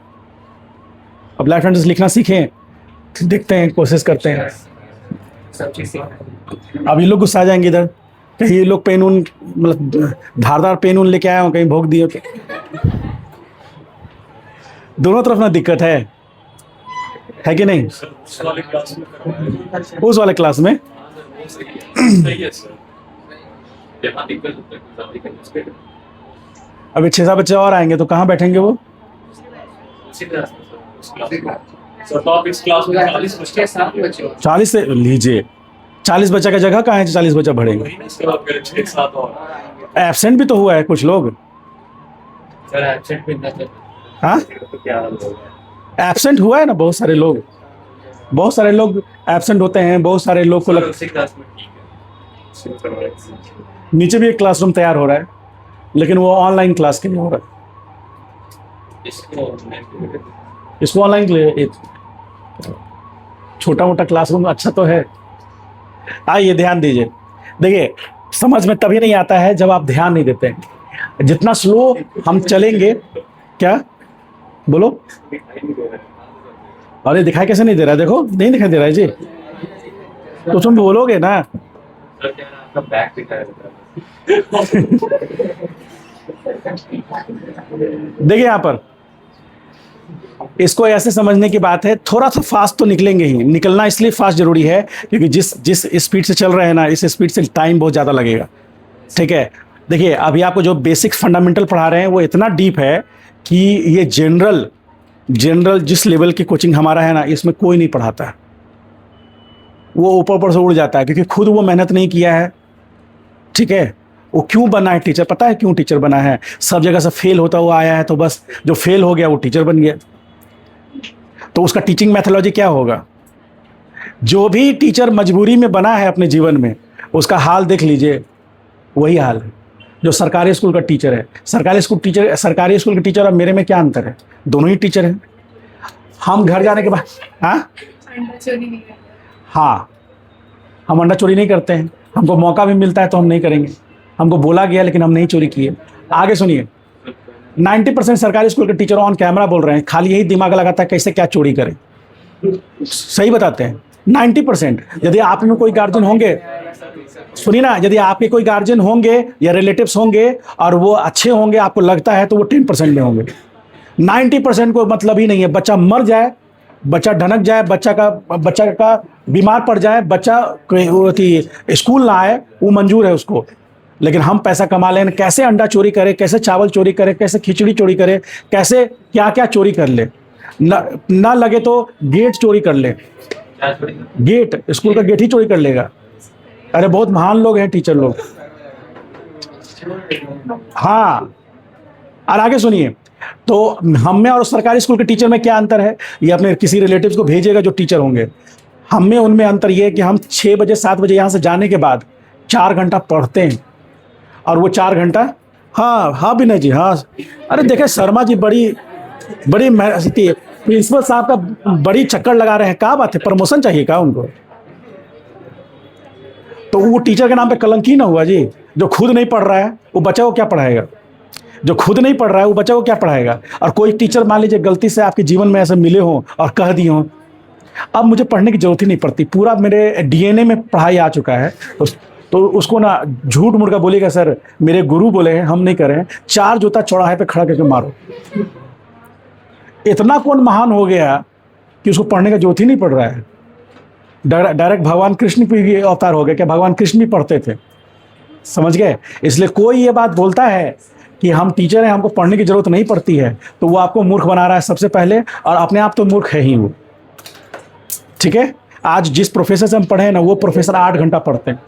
[SPEAKER 1] अब लेफ्ट हैंड से लिखना सीखें, देखते हैं, कोशिश करते हैं। अब ये लोग गुस्सा आ जाएंगे इधर, कहीं ये लोग पेन उन मतलब धारदार पेन उन लेके आए हो, कहीं भोग दिए तो। दोनों तरफ ना दिक्कत है कि नहीं, उस वाले क्लास में अभी 6-7 बच्चे और आएंगे तो कहाँ बैठेंगे वो,
[SPEAKER 2] क्लास में 40
[SPEAKER 1] से लीजिए, 40 बच्चा का जगह कहाँ है, 40 बच्चा भरेंगे। एब्सेंट भी तो हुआ है कुछ लोग, हाँ एब्सेंट हुआ है ना, बहुत सारे लोग एब्सेंट होते हैं, बहुत सारे लोग को नीचे भी एक क्लासरूम तैयार हो रहा है लेकिन वो ऑनलाइन क्लास के लिए हो रहा है, इसको ऑनलाइन के लिए छोटा मोटा क्लासरूम अच्छा तो है। आइए ध्यान दीजिए, देखिए समझ में तभी नहीं आता है जब आप ध्यान नहीं देते हैं। जितना स्लो हम चलेंगे, क्या बोलो, अरे दिखाई कैसे नहीं दे रहा है, देखो नहीं दिखाई दे रहा है जी, तो तुम बोलोगे ना। देखिए यहां पर इसको ऐसे समझने की बात है, थोड़ा सा फास्ट तो निकलेंगे ही, निकलना इसलिए फास्ट जरूरी है क्योंकि जिस स्पीड से चल रहे हैं ना, इस स्पीड से टाइम बहुत ज़्यादा लगेगा। ठीक है, देखिए अभी आपको जो बेसिक फंडामेंटल पढ़ा रहे हैं वो इतना डीप है कि ये जनरल जिस लेवल की कोचिंग हमारा है ना, इसमें कोई नहीं पढ़ाता है। वो ऊपर ऊपर से उड़ जाता है क्योंकि खुद वो मेहनत नहीं किया है। ठीक है, वो क्यों बना है टीचर, पता है क्यों टीचर बना है? सब जगह से फेल होता हुआ आया है, तो बस जो फेल हो गया वो टीचर बन गया। तो उसका टीचिंग मैथोलॉजी क्या होगा? जो भी टीचर मजबूरी में बना है अपने जीवन में, उसका हाल देख लीजिए, वही हाल है जो सरकारी स्कूल का टीचर है। सरकारी स्कूल के टीचर और मेरे में क्या अंतर है? दोनों ही टीचर हैं। हम घर जाने के बाद हाँ, हम अंडा चोरी नहीं करते हैं। हमको मौका भी मिलता है तो हम नहीं करेंगे। हमको बोला गया लेकिन हम नहीं चोरी किए। आगे सुनिए, 90% सरकारी स्कूल के टीचर ऑन कैमरा बोल रहे हैं, खाली यही दिमाग लगाता है कैसे क्या चोरी करें। सही बताते हैं 90%। यदि आप में कोई गार्जियन होंगे, सुनिए ना, यदि आपके कोई गार्जियन होंगे या रिलेटिव्स होंगे और वो अच्छे होंगे, आपको लगता है, तो वो 10% में होंगे। 90% को मतलब ही नहीं है। बच्चा मर जाए, बच्चा ढनक जाए, बच्चा का बीमार पड़ जाए, बच्चा स्कूल ना आए, वो मंजूर है उसको। लेकिन हम पैसा कमा लें, कैसे अंडा चोरी करे, कैसे चावल चोरी करे, कैसे खिचड़ी चोरी करे, कैसे क्या क्या चोरी कर ले, ना लगे तो गेट चोरी कर ले। गेट, स्कूल का गेट ही चोरी कर लेगा। अरे बहुत महान लोग हैं टीचर लोग। हाँ, और आगे सुनिए, तो हम में और सरकारी स्कूल के टीचर में क्या अंतर है? ये अपने किसी रिलेटिव्स को भेजेगा जो टीचर होंगे। हम में उनमें अंतर ये है कि हम 6 बजे 7 बजे यहाँ से जाने के बाद 4 घंटा पढ़ते हैं, और वो 4 घंटा, हाँ विनय जी, हाँ। अरे देखे शर्मा जी बड़ी प्रिंसिपल साहब का बड़ी चक्कर लगा रहे हैं। क्या बात है, प्रमोशन चाहिए क्या उनको? तो वो टीचर के नाम पे कलंकी ना हुआ जी। जो खुद नहीं पढ़ रहा है वो बच्चा को क्या पढ़ाएगा? जो खुद नहीं पढ़ रहा है वो बच्चा को क्या पढ़ाएगा? और कोई टीचर मान लीजिए गलती से आपके जीवन में ऐसे मिले हों और कह दिए हों, अब मुझे पढ़ने की जरूरत ही नहीं पड़ती, पूरा मेरे डीएनए में पढ़ाई आ चुका है, तो उसको ना झूठ मूठ का बोलेगा, सर मेरे गुरु बोले हैं, हम नहीं करें, 4 जूता चौराहे पे खड़ा करके मारो। इतना कौन महान हो गया कि उसको पढ़ने का जरूरत ही नहीं पड़ रहा है? डायरेक्ट भगवान कृष्ण भी अवतार हो गए। क्या भगवान कृष्ण भी पढ़ते थे? समझ गए? इसलिए कोई ये बात बोलता है कि हम टीचर हैं, हमको पढ़ने की जरूरत नहीं पड़ती है, तो वो आपको मूर्ख बना रहा है सबसे पहले, और अपने आप तो मूर्ख है ही वो। ठीक है, आज जिस प्रोफेसर से हम पढ़े हैं ना, वो प्रोफेसर 8 घंटा पढ़ते हैं,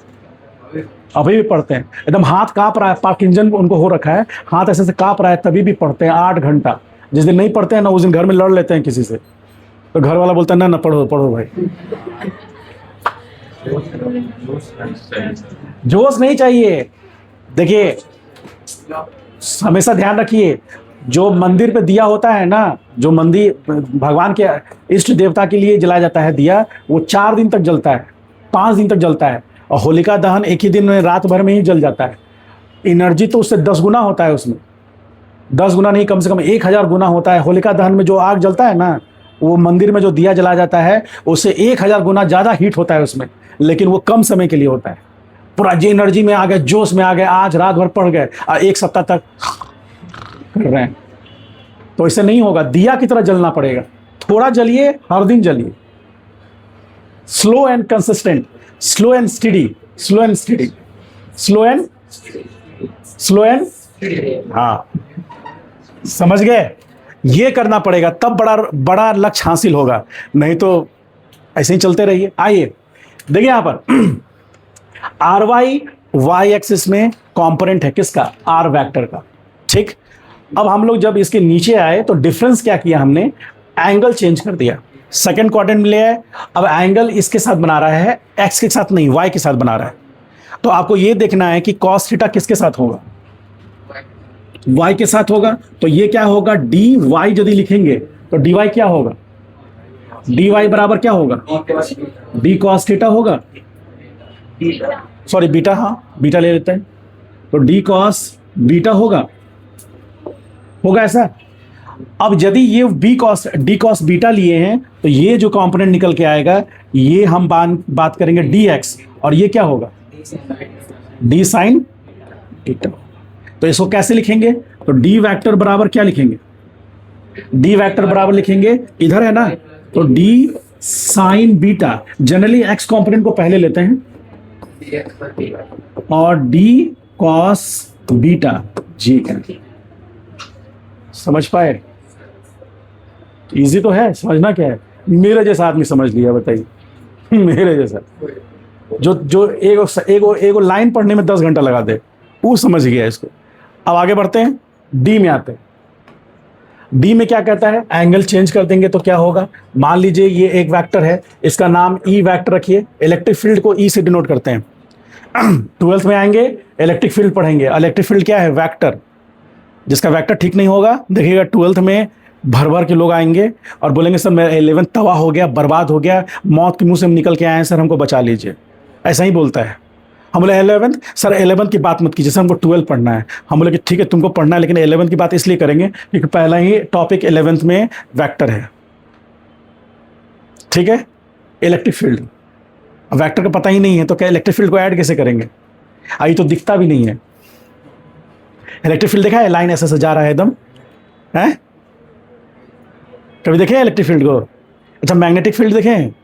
[SPEAKER 1] अभी भी पढ़ते हैं। एकदम हाथ कांप रहा है, पार्किंसन उनको हो रखा है, हाथ ऐसे से कांप रहा है, तभी भी पढ़ते हैं 8 घंटा। जिस दिन नहीं पढ़ते हैं ना, उस दिन घर में लड़ लेते हैं किसी से, तो घर वाला बोलता है ना पढ़ो भाई। जोश नहीं चाहिए। देखिए हमेशा ध्यान रखिए, जो मंदिर पे दिया होता है ना, जो मंदिर भगवान के इष्ट देवता के लिए जलाया जाता है दिया, वो 4 दिन तक जलता है, 5 दिन तक जलता है, और होलिका दहन एक ही दिन में, रात भर में ही जल जाता है। एनर्जी तो उससे 10 गुना होता है उसमें, 10 गुना नहीं, कम से कम 1000 गुना होता है। होलिका दहन में जो आग जलता है ना, वो मंदिर में जो दिया जलाया जाता है, उससे 1000 गुना ज़्यादा हीट होता है उसमें, लेकिन वो कम समय के लिए होता है। पूरा जी एनर्जी में आ गए, जोश में आ गए, आज रात भर पढ़ गए और 1 सप्ताह तक कर रहे हैं, तो इससे नहीं होगा। दिया की तरह जलना पड़ेगा, थोड़ा जलिए, हर दिन जलिए, slow and consistent, slow and steady, slow and steady, slow and हाँ, समझ गए? ये करना पड़ेगा, तब बड़ा लक्ष्य हासिल होगा, नहीं तो ऐसे ही चलते रहिए। आइए देखिए यहाँ पर RY y एक्सिस में कंपोनेंट है किसका? R वेक्टर का। ठीक, अब हम लोग जब इसके नीचे आए तो डिफरेंस क्या किया हमने? एंगल चेंज कर दिया, सेकंड क्वाड्रेंट में ले आए। अब एंगल इसके साथ बना रहा है, x के साथ नहीं, y के साथ बना रहा है। तो आपको ये देखना है कि cos थीटा किसके साथ होगा? y के साथ होगा। तो ये क्या होगा? dy यदि लिखेंगे तो dy क्या होगा? dy बराबर क्या होगा? d cos थीटा होगा, सॉरी बीटा, हाँ बीटा ले लेते हैं, तो d cos बीटा होगा ऐसा। अब यदि ये d cos बीटा लिए हैं, तो ये जो कंपोनेंट निकल के आएगा, ये हम बात करेंगे dx, और ये क्या होगा? d sin theta. तो इसको कैसे लिखेंगे? तो d वेक्टर बराबर क्या लिखेंगे? d वेक्टर बराबर लिखेंगे, इधर है ना, तो d sin beta, generally x component को पहले लेते हैं, और d cos तो बीटा जी एन। समझ पाए? इजी तो है, समझना क्या है? मेरे जैसा आदमी समझ लिया, बताइए। मेरे जैसा जो एक लाइन पढ़ने में 10 घंटा लगा दे, वो समझ गया इसको। अब आगे बढ़ते हैं, डी में आते हैं। डी में क्या कहता है? एंगल चेंज कर देंगे तो क्या होगा? मान लीजिए ये एक वेक्टर है, इसका नाम ई वेक्टर रखिए। इलेक्ट्रिक फील्ड को ई से डिनोट करते हैं। 12th में आएंगे, इलेक्ट्रिक फील्ड पढ़ेंगे। इलेक्ट्रिक फील्ड क्या है? वेक्टर। जिसका वेक्टर ठीक नहीं होगा, देखिएगा 12th में भर भर के लोग आएंगे और बोलेंगे सर मेरा 11th तबाह हो गया, बर्बाद हो गया, मौत के मुंह से हम निकल के आए हैं सर, हमको बचा लीजिए। ऐसा ही बोलता है। हम बोले 11th, सर 11th की बात मत कीजिए सर, हमको 12 पढ़ना है। हम बोले कि ठीक है तुमको पढ़ना है, लेकिन 11th की बात इसलिए करेंगे क्योंकि पहला ही टॉपिक 11th में वेक्टर है। ठीक है, इलेक्ट्रिक फील्ड। अब वेक्टर का पता ही नहीं है तो क्या इलेक्ट्रिक फील्ड को ऐड कैसे करेंगे? आई तो दिखता भी नहीं है। इलेक्ट्रिक फील्ड देखा है? लाइन ऐसे से जा रहा है एकदम, है? कभी देखे इलेक्ट्रिक फील्ड को? अच्छा, मैग्नेटिक फील्ड देखे हैं?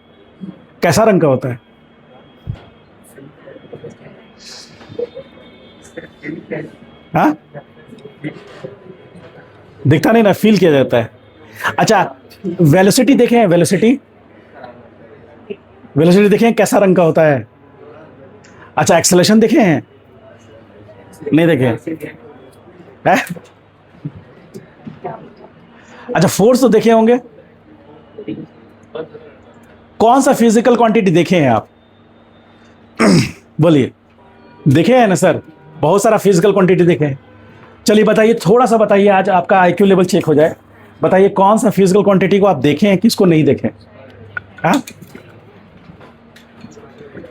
[SPEAKER 1] कैसा रंग का होता है? हाँ, दिखता नहीं ना, फील किया जाता है। अच्छा, वेलोसिटी देखे हैं? वेलोसिटी देखे हैं? कैसा रंग का होता है? अच्छा, एक्सेलरेशन देखे हैं? नहीं देखे हैं? अच्छा, फोर्स तो देखे होंगे। कौन सा फिजिकल क्वांटिटी देखे हैं आप? बोलिए, देखे हैं ना सर? बहुत सारा फिजिकल क्वांटिटी देखे हैं। चलिए बताइए, थोड़ा सा बताइए, आज आपका आईक्यू लेवल चेक हो जाए। बताइए कौन सा फिजिकल क्वांटिटी को आप देखे हैं, किसको नहीं देखे? हाँ,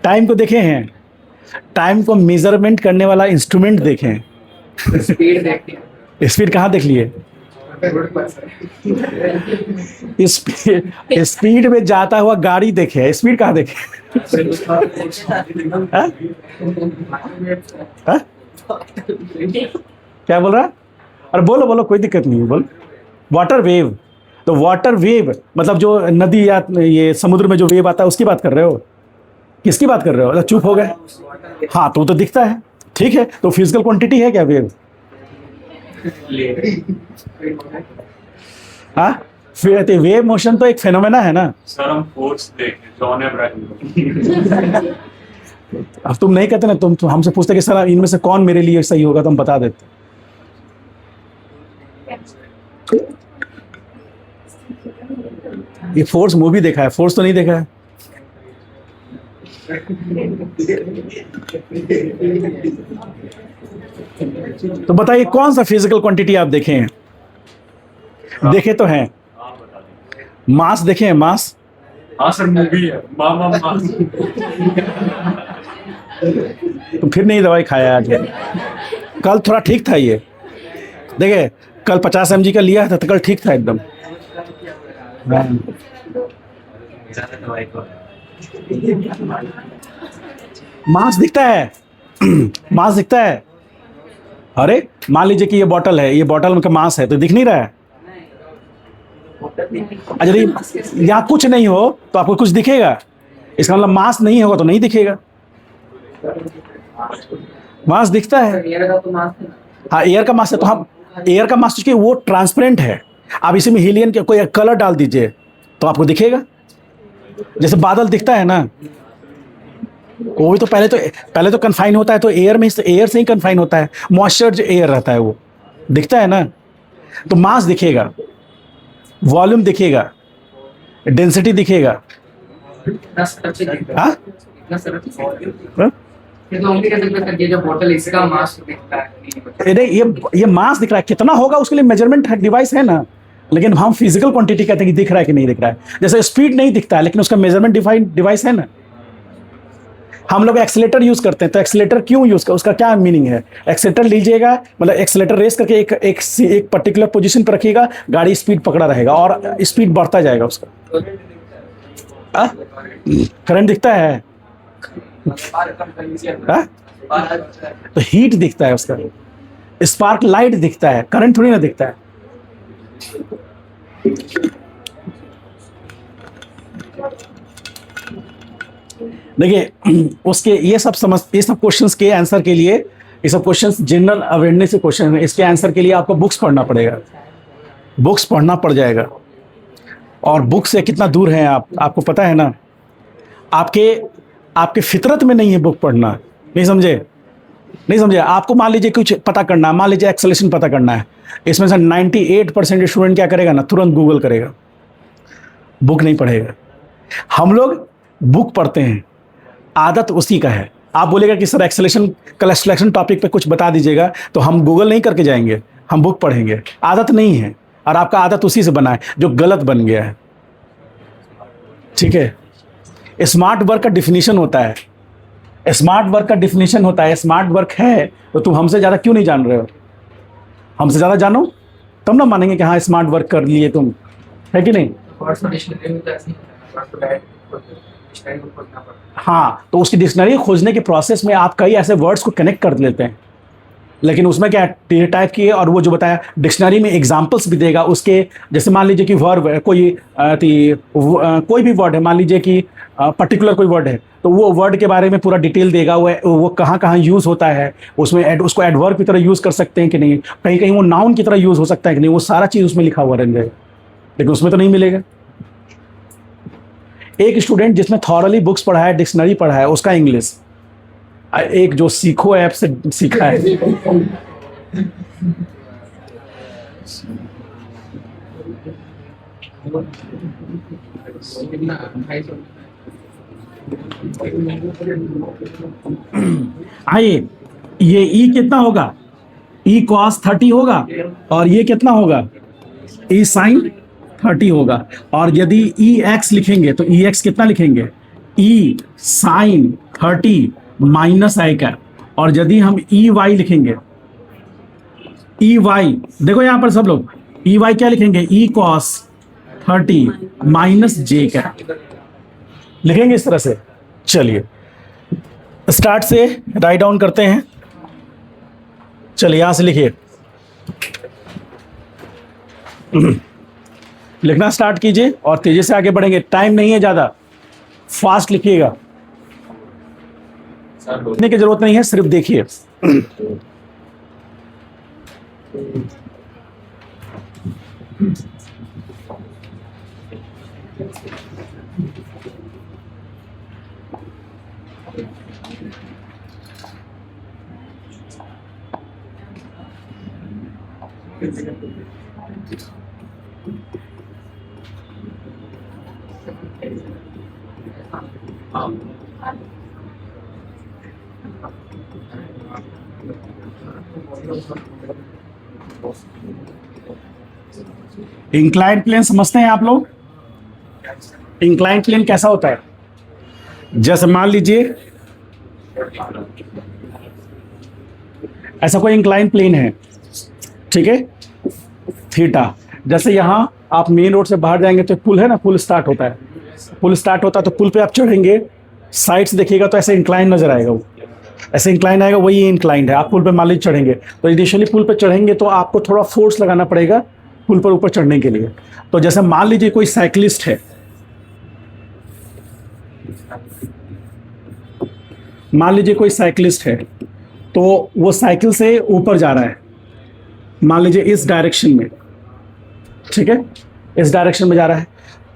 [SPEAKER 1] टाइम को देखे हैं? टाइम को मेजरमेंट करने वाला इंस्ट्रूमेंट देखे हैं?
[SPEAKER 2] स्पीड देखते हैं।
[SPEAKER 1] स्पीड कहाँ देख लिए? स्पीड में जाता हुआ गाड़ी देखे, स्पीड कहाँ देखे? हाँ? हाँ? क्या बोल रहा? अरे बोलो बोलो, कोई दिक्कत नहीं है, बोल। Water wave. तो वाटर वेव मतलब जो नदी या ये समुद्र में जो वेव आता है उसकी बात कर रहे हो? किसकी बात कर रहे हो? चुप हो गए। हाँ, तो दिखता है। ठीक है, तो फिजिकल क्वांटिटी है क्या वेव? हाँ, फिर वेव मोशन तो एक फेनोमेना है ना
[SPEAKER 3] सर। हम फोर्स देखें, जॉन अब्राहम।
[SPEAKER 1] अब तुम नहीं कहते ना, तुम हमसे पूछते कि सर इनमें से कौन मेरे लिए सही होगा, तो हम बता देते। ये फोर्स मूवी देखा है, फोर्स तो नहीं देखा है। तो बताइए कौन सा फिजिकल क्वांटिटी आप देखे हैं? देखे तो हैं। मास देखे हैं? मास?
[SPEAKER 3] हाँ सर, मूवी है मामा मास।
[SPEAKER 1] तो फिर नहीं दवाई खाया आज? कल थोड़ा ठीक था ये, देखे कल 50 mg का लिया था तो कल ठीक था एकदम। मास दिखता है? मास दिखता है? अरे मान लीजिए कि ये बॉटल है, ये बॉटल का मास है, तो दिख नहीं रहा है? अच्छा, यदि यहाँ कुछ नहीं हो तो आपको कुछ दिखेगा? इसका मतलब मास नहीं होगा तो नहीं दिखेगा। मास दिखता है। हाँ, एयर का मास है, तो हम एयर का मास चूंकि वो ट्रांसपेरेंट है, आप इसी में हीलियम के कोई कलर डाल दीजिए तो आपको दिखेगा। जैसे बादल दिखता है ना, वो भी तो पहले तो कन्फाइन होता है, तो एयर से ही कन्फाइन होता है, मॉइस्चर जो एयर रहता है वो दिखता है ना। तो मास दिखेगा, वॉल्यूम दिखेगा, डेंसिटी दिखेगा। हाँ, ये मास दिख रहा है, कितना होगा उसके लिए मेजरमेंट डिवाइस है ना, लेकिन हम फिजिकल क्वांटिटी कहते हैं कि दिख रहा है कि नहीं दिख रहा है। जैसे स्पीड नहीं दिखता है, लेकिन उसका मेजरमेंट डिवाइस है ना। हम लोग एक्सीलेटर यूज करते हैं, तो एक्सीलेटर क्यों यूज कर, उसका क्या मीनिंग है? एक्सीलेटर लीजिएगा, मतलब एक्सीलेटर रेस करके एक पर्टिकुलर पोजीशन पर रखिएगा, गाड़ी स्पीड पकड़ा रहेगा और स्पीड बढ़ता जाएगा उसका। करंट दिखता है? तो हीट दिखता है उसका, स्पार्क लाइट दिखता है, करंट थोड़ी ना दिखता है। देखिए, उसके ये सब क्वेश्चंस के आंसर के लिए ये सब क्वेश्चंस जनरल अवेयरनेस के क्वेश्चन है। इसके आंसर के लिए आपको बुक्स पढ़ना पड़ेगा, बुक्स पढ़ना पड़ जाएगा। और बुक से कितना दूर हैं आप, आपको पता है ना। आपके फितरत में नहीं है बुक पढ़ना, नहीं समझे, नहीं समझे। आपको मान लीजिए कुछ पता करना है, मान लीजिए एक्सेलेरेशन पता करना है, इसमें से 98% स्टूडेंट क्या करेगा ना, तुरंत गूगल करेगा, बुक नहीं पढ़ेगा। हम लोग बुक पढ़ते हैं, आदत उसी का है। आप बोलेगा कि सर एक्सेलेरेशन टॉपिक पे कुछ बता दीजिएगा, तो हम गूगल नहीं करके जाएंगे, हम बुक पढ़ेंगे। आदत नहीं है, और आपका आदत उसी से बना है जो गलत बन गया है। ठीक है, स्मार्ट वर्क का डिफिनीशन होता है, स्मार्ट वर्क का डिफिनीशन होता है, स्मार्ट वर्क है तो तुम हमसे ज़्यादा क्यों नहीं जान रहे हो? हमसे ज़्यादा जानो तब ना मानेंगे कि हाँ स्मार्ट वर्क कर लिए तुम, है कि नहीं। हाँ, तो उसकी डिक्शनरी खोजने के प्रोसेस में आप कई ऐसे वर्ड्स को कनेक्ट कर लेते हैं, लेकिन उसमें क्या टाइप किए, और वो जो बताया डिक्शनरी में एग्जांपल्स भी देगा उसके। जैसे मान लीजिए कि वर्ब है, कोई भी वर्ड है, मान लीजिए कि पर्टिकुलर कोई वर्ड है, तो वो वर्ड के बारे में पूरा डिटेल देगा, वो कहाँ कहाँ यूज़ होता है, उसमें उसको एडवर्ब की तरह यूज़ कर सकते हैं कि नहीं, कहीं कहीं वो नाउन की तरह यूज़ हो सकता है कि नहीं, वो सारा चीज़ उसमें लिखा हुआ रह जाएगा, लेकिन उसमें तो नहीं मिलेगा। एक स्टूडेंट जिसने थॉरली बुक्स पढ़ा है, डिक्शनरी पढ़ा है, उसका इंग्लिश, एक जो सीखो ऐप से सीखा है, आइए ये ई कितना होगा, ई कॉस 30 होगा, और ये कितना होगा, ई साइन 30 होगा। और यदि ई एक्स लिखेंगे तो ई एक्स कितना लिखेंगे, ई साइन 30 माइनस आई कैप। और यदि हम ई वाई लिखेंगे, ई वाई देखो यहां पर सब लोग ई वाई क्या लिखेंगे, ई कॉस 30 माइनस जे कैप लिखेंगे इस तरह से। चलिए स्टार्ट से राइट डाउन करते हैं। चलिए यहां से लिखिए, लिखना स्टार्ट कीजिए और तेजी से आगे बढ़ेंगे, टाइम नहीं है ज्यादा, फास्ट लिखिएगा, लिखने की जरूरत नहीं है, सिर्फ देखिए। इंक्लाइंड प्लेन समझते हैं आप लोग? इंक्लाइंड प्लेन कैसा होता है? जैसे मान लीजिए ऐसा कोई इंक्लाइंड प्लेन है, ठीक है, थीटा। जैसे यहां आप मेन रोड से बाहर जाएंगे तो पुल है ना, पुल स्टार्ट होता है, पुल स्टार्ट होता है तो पुल पे आप चढ़ेंगे, साइड से देखिएगा तो ऐसे इंक्लाइन नजर आएगा, वो ऐसे इंक्लाइन आएगा, वही इंक्लाइंड है। आप पुल पे मान लीजिए चढ़ेंगे, तो इनिशियली पुल पे चढ़ेंगे तो आपको थोड़ा फोर्स लगाना पड़ेगा पुल पर ऊपर चढ़ने के लिए। तो जैसे मान लीजिए कोई साइकिलिस्ट है, मान लीजिए कोई साइकिलिस्ट है, तो वो साइकिल से ऊपर जा रहा है, मान लीजिए इस डायरेक्शन में, ठीक है, इस डायरेक्शन में जा रहा है,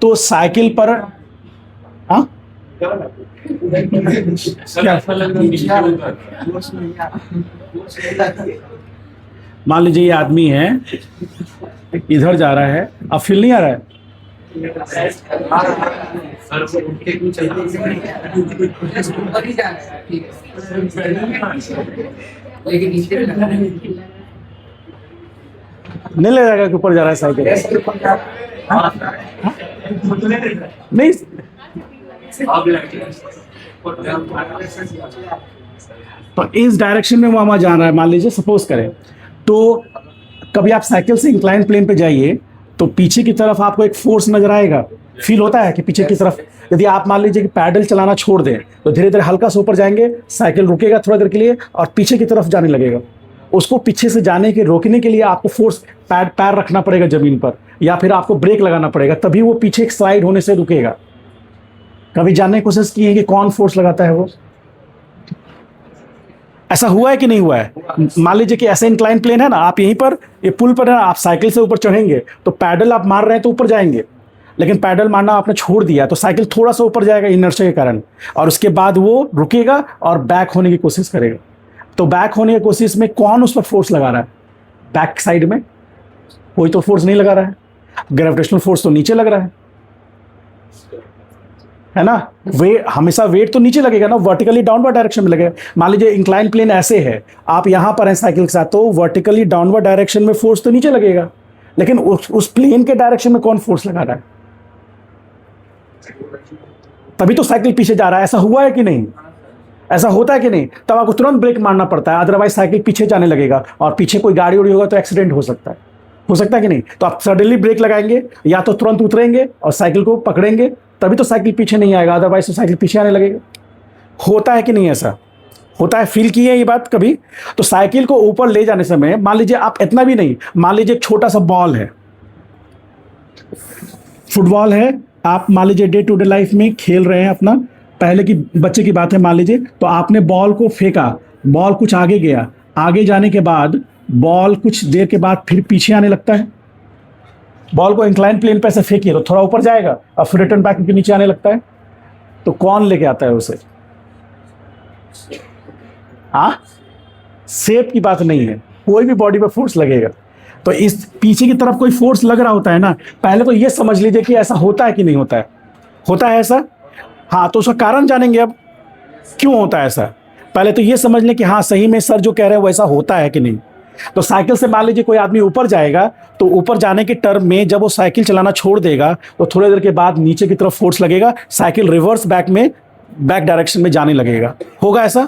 [SPEAKER 1] तो साइकिल पर हाँ मान लीजिए ये आदमी है, इधर जा रहा है, अब फील नहीं आ रहा है,
[SPEAKER 2] लेकिन नीचे भी लगा है।
[SPEAKER 1] नहीं ले जाएगा कि ऊपर जा रहा है साइकिल, नहीं तो इस डायरेक्शन में वो हमारा जा रहा है, मान लीजिए सपोज करें। तो कभी आप साइकिल से इंक्लाइन प्लेन पे जाइए तो पीछे की तरफ आपको एक फोर्स नजर आएगा, फील होता है कि पीछे की तरफ, यदि आप मान लीजिए कि पैडल चलाना छोड़ दें तो धीरे धीरे हल्का से ऊपर जाएंगे, साइकिल रुकेगा थोड़ा देर के लिए और पीछे की तरफ जाने लगेगा। उसको पीछे से जाने के रोकने के लिए आपको फोर्स पैर रखना पड़ेगा जमीन पर, या फिर आपको ब्रेक लगाना पड़ेगा, तभी वो पीछे स्लाइड होने से रुकेगा। कभी जानने की कोशिश की है कि कौन फोर्स लगाता है वो? ऐसा हुआ है कि नहीं हुआ है? मान लीजिए कि ऐसे इंक्लाइन प्लेन है ना, आप यहीं पर ये पुल पर है ना, आप साइकिल से ऊपर चढ़ेंगे तो पैडल आप मार रहे हैं तो ऊपर जाएंगे, लेकिन पैडल मारना आपने छोड़ दिया तो साइकिल थोड़ा सा ऊपर जाएगा इनर्शिया के कारण, और उसके बाद वो रुकेगा और बैक होने की कोशिश करेगा। तो बैक होने की कोशिश में कौन उस पर फोर्स लगा रहा है? बैक साइड में कोई तो फोर्स नहीं लगा रहा है, ग्रेविटेशनल फोर्स तो नीचे लग रहा है ना। हमेशा वेट तो नीचे लगेगा ना, वर्टिकली डाउनवर्ड डायरेक्शन में लगेगा। मान लीजिए इंक्लाइन प्लेन ऐसे है, आप यहां पर हैं साइकिल के साथ, तो वर्टिकली डाउनवर्ड डायरेक्शन में फोर्स तो नीचे लगेगा, लेकिन उस प्लेन के डायरेक्शन में कौन फोर्स लगा रहा है? तभी तो साइकिल पीछे जा रहा है। ऐसा हुआ है कि नहीं? ऐसा होता है कि नहीं? तब आपको तुरंत ब्रेक मारना पड़ता है, अदरवाइज साइकिल पीछे जाने लगेगा और पीछे कोई गाड़ी उड़ी होगा तो एक्सीडेंट हो सकता है। हो सकता है कि नहीं? तो आप सडनली ब्रेक लगाएंगे या तो तुरंत उतरेंगे और साइकिल को पकड़ेंगे, तभी तो साइकिल पीछे नहीं आएगा, अदरवाइज तो साइकिल पीछे आने लगेगा। होता है कि नहीं? ऐसा होता है। फील किए ये बात कभी? तो साइकिल को ऊपर ले जाने समय मान लीजिए आप इतना भी नहीं, मान लीजिए एक छोटा सा बॉल है, फुटबॉल है, आप मान लीजिए डे टू डे लाइफ में खेल रहे हैं अपना, पहले की बच्चे की बात है मान लीजिए, तो आपने बॉल को फेंका, बॉल कुछ आगे गया, आगे जाने के बाद बॉल कुछ देर के बाद फिर पीछे आने लगता है। बॉल को इंक्लाइन प्लेन पे ऐसे फेंकिए तो थोड़ा ऊपर जाएगा और फिर रिटर्न बैक नीचे आने लगता है। तो कौन लेके आता है उसे? हाँ, शेप की बात नहीं है, कोई भी बॉडी पे फोर्स लगेगा। तो इस पीछे की तरफ कोई फोर्स लग रहा होता है ना, पहले तो ये समझ लीजिए कि ऐसा होता है कि नहीं होता है। होता है ऐसा? हाँ, तो उसका कारण जानेंगे अब, क्यों होता है ऐसा। पहले तो ये समझ लें कि हाँ सही में सर जो कह रहे हैं वैसा होता है कि नहीं। तो साइकिल से मान लीजिए कोई आदमी ऊपर जाएगा, तो ऊपर जाने के टर्म में जब वो साइकिल चलाना छोड़ देगा तो थोड़ी देर के बाद नीचे की तरफ फोर्स लगेगा, साइकिल रिवर्स बैक डायरेक्शन में जाने लगेगा। होगा ऐसा?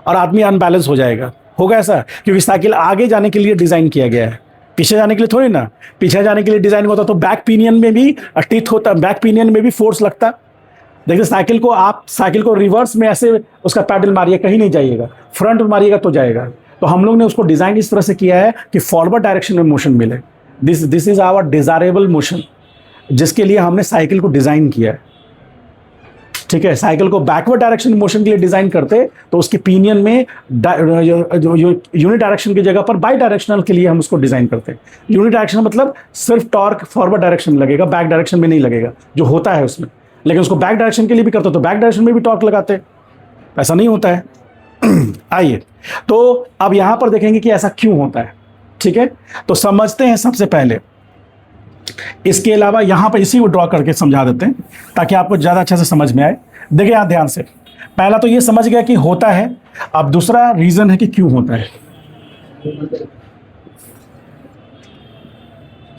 [SPEAKER 1] और आदमी अनबैलेंस हो जाएगा। होगा ऐसा? क्योंकि साइकिल आगे जाने के लिए डिजाइन किया गया है, पीछे जाने के लिए थोड़ी ना। पीछे जाने के लिए डिजाइन होता तो बैक पिनियन में भी टीथ होता, बैक पिनियन में भी फोर्स लगता। देखिए साइकिल को रिवर्स में ऐसे उसका पैडल मारिए, कहीं नहीं जाइएगा, फ्रंट में मारिएगा तो जाएगा। तो हम लोग ने उसको डिजाइन इस तरह से किया है कि फॉरवर्ड डायरेक्शन में मोशन मिले। This is our desirable motion, जिसके लिए हमने साइकिल को डिजाइन किया है। ठीक है, साइकिल को बैकवर्ड डायरेक्शन मोशन के लिए डिजाइन करते तो उसके पिनियन में यूनिट डायरेक्शन की जगह पर बाई डायरेक्शनल के लिए हम उसको डिजाइन करते हैं। यूनिट डायरेक्शन मतलब सिर्फ टॉर्क फॉरवर्ड डायरेक्शन में लगेगा, बैक डायरेक्शन में नहीं लगेगा, जो होता है उसमें। लेकिन उसको बैक डायरेक्शन के लिए भी करते तो बैक डायरेक्शन में भी टॉर्क लगाते, ऐसा नहीं होता है। आइए, तो अब यहां पर देखेंगे कि ऐसा क्यों होता है। ठीक है, तो समझते हैं सबसे पहले। इसके अलावा यहां पर इसी को ड्रॉ करके समझा देते हैं ताकि आपको ज्यादा अच्छे से समझ में आए। देखिए यहां ध्यान से, पहला तो ये समझ गया कि होता है, अब दूसरा रीजन है कि क्यों होता है।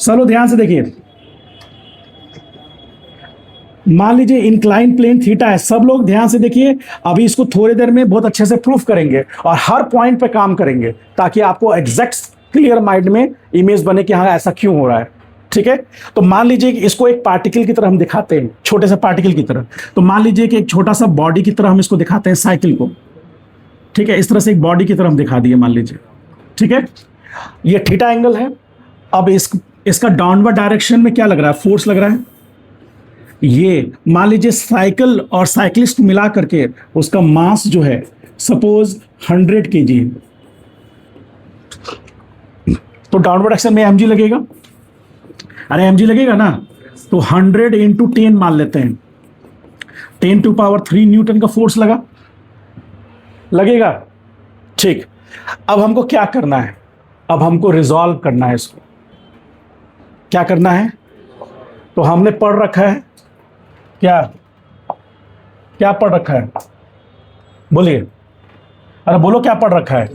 [SPEAKER 1] चलो ध्यान से देखिए, मान लीजिए इंक्लाइन प्लेन थीटा है। सब लोग ध्यान से देखिए, अभी इसको थोड़ी देर में बहुत अच्छे से प्रूफ करेंगे और हर पॉइंट पे काम करेंगे ताकि आपको एग्जैक्ट क्लियर माइंड में इमेज बने कि हाँ ऐसा क्यों हो रहा है। ठीक है, तो मान लीजिए कि इसको एक पार्टिकल की तरह हम दिखाते हैं, छोटे से पार्टिकल की तरह। तो मान लीजिए कि एक छोटा सा बॉडी की तरह हम इसको दिखाते हैं, साइकिल को। ठीक है, इस तरह से एक बॉडी की तरह हम दिखा दिए मान लीजिए। ठीक है, ये थीटा एंगल है। अब इसका डाउनवर्ड डायरेक्शन में क्या लग रहा है? फोर्स लग रहा है। ये मान लीजिए साइकिल और साइक्लिस्ट मिला करके उसका मास जो है सपोज 100 kg, तो डाउनवर्ड डायरेक्शन में mg लगेगा। अरे mg लगेगा ना, तो 100 इंटू 10 मान लेते हैं, 10⁻³ न्यूटन का फोर्स लगेगा। ठीक, अब हमको क्या करना है? अब हमको रिजॉल्व करना है इसको। क्या करना है? तो हमने पढ़ रखा है क्या पढ़ रखा है? बोलिए, अरे बोलो क्या पढ़ रखा है?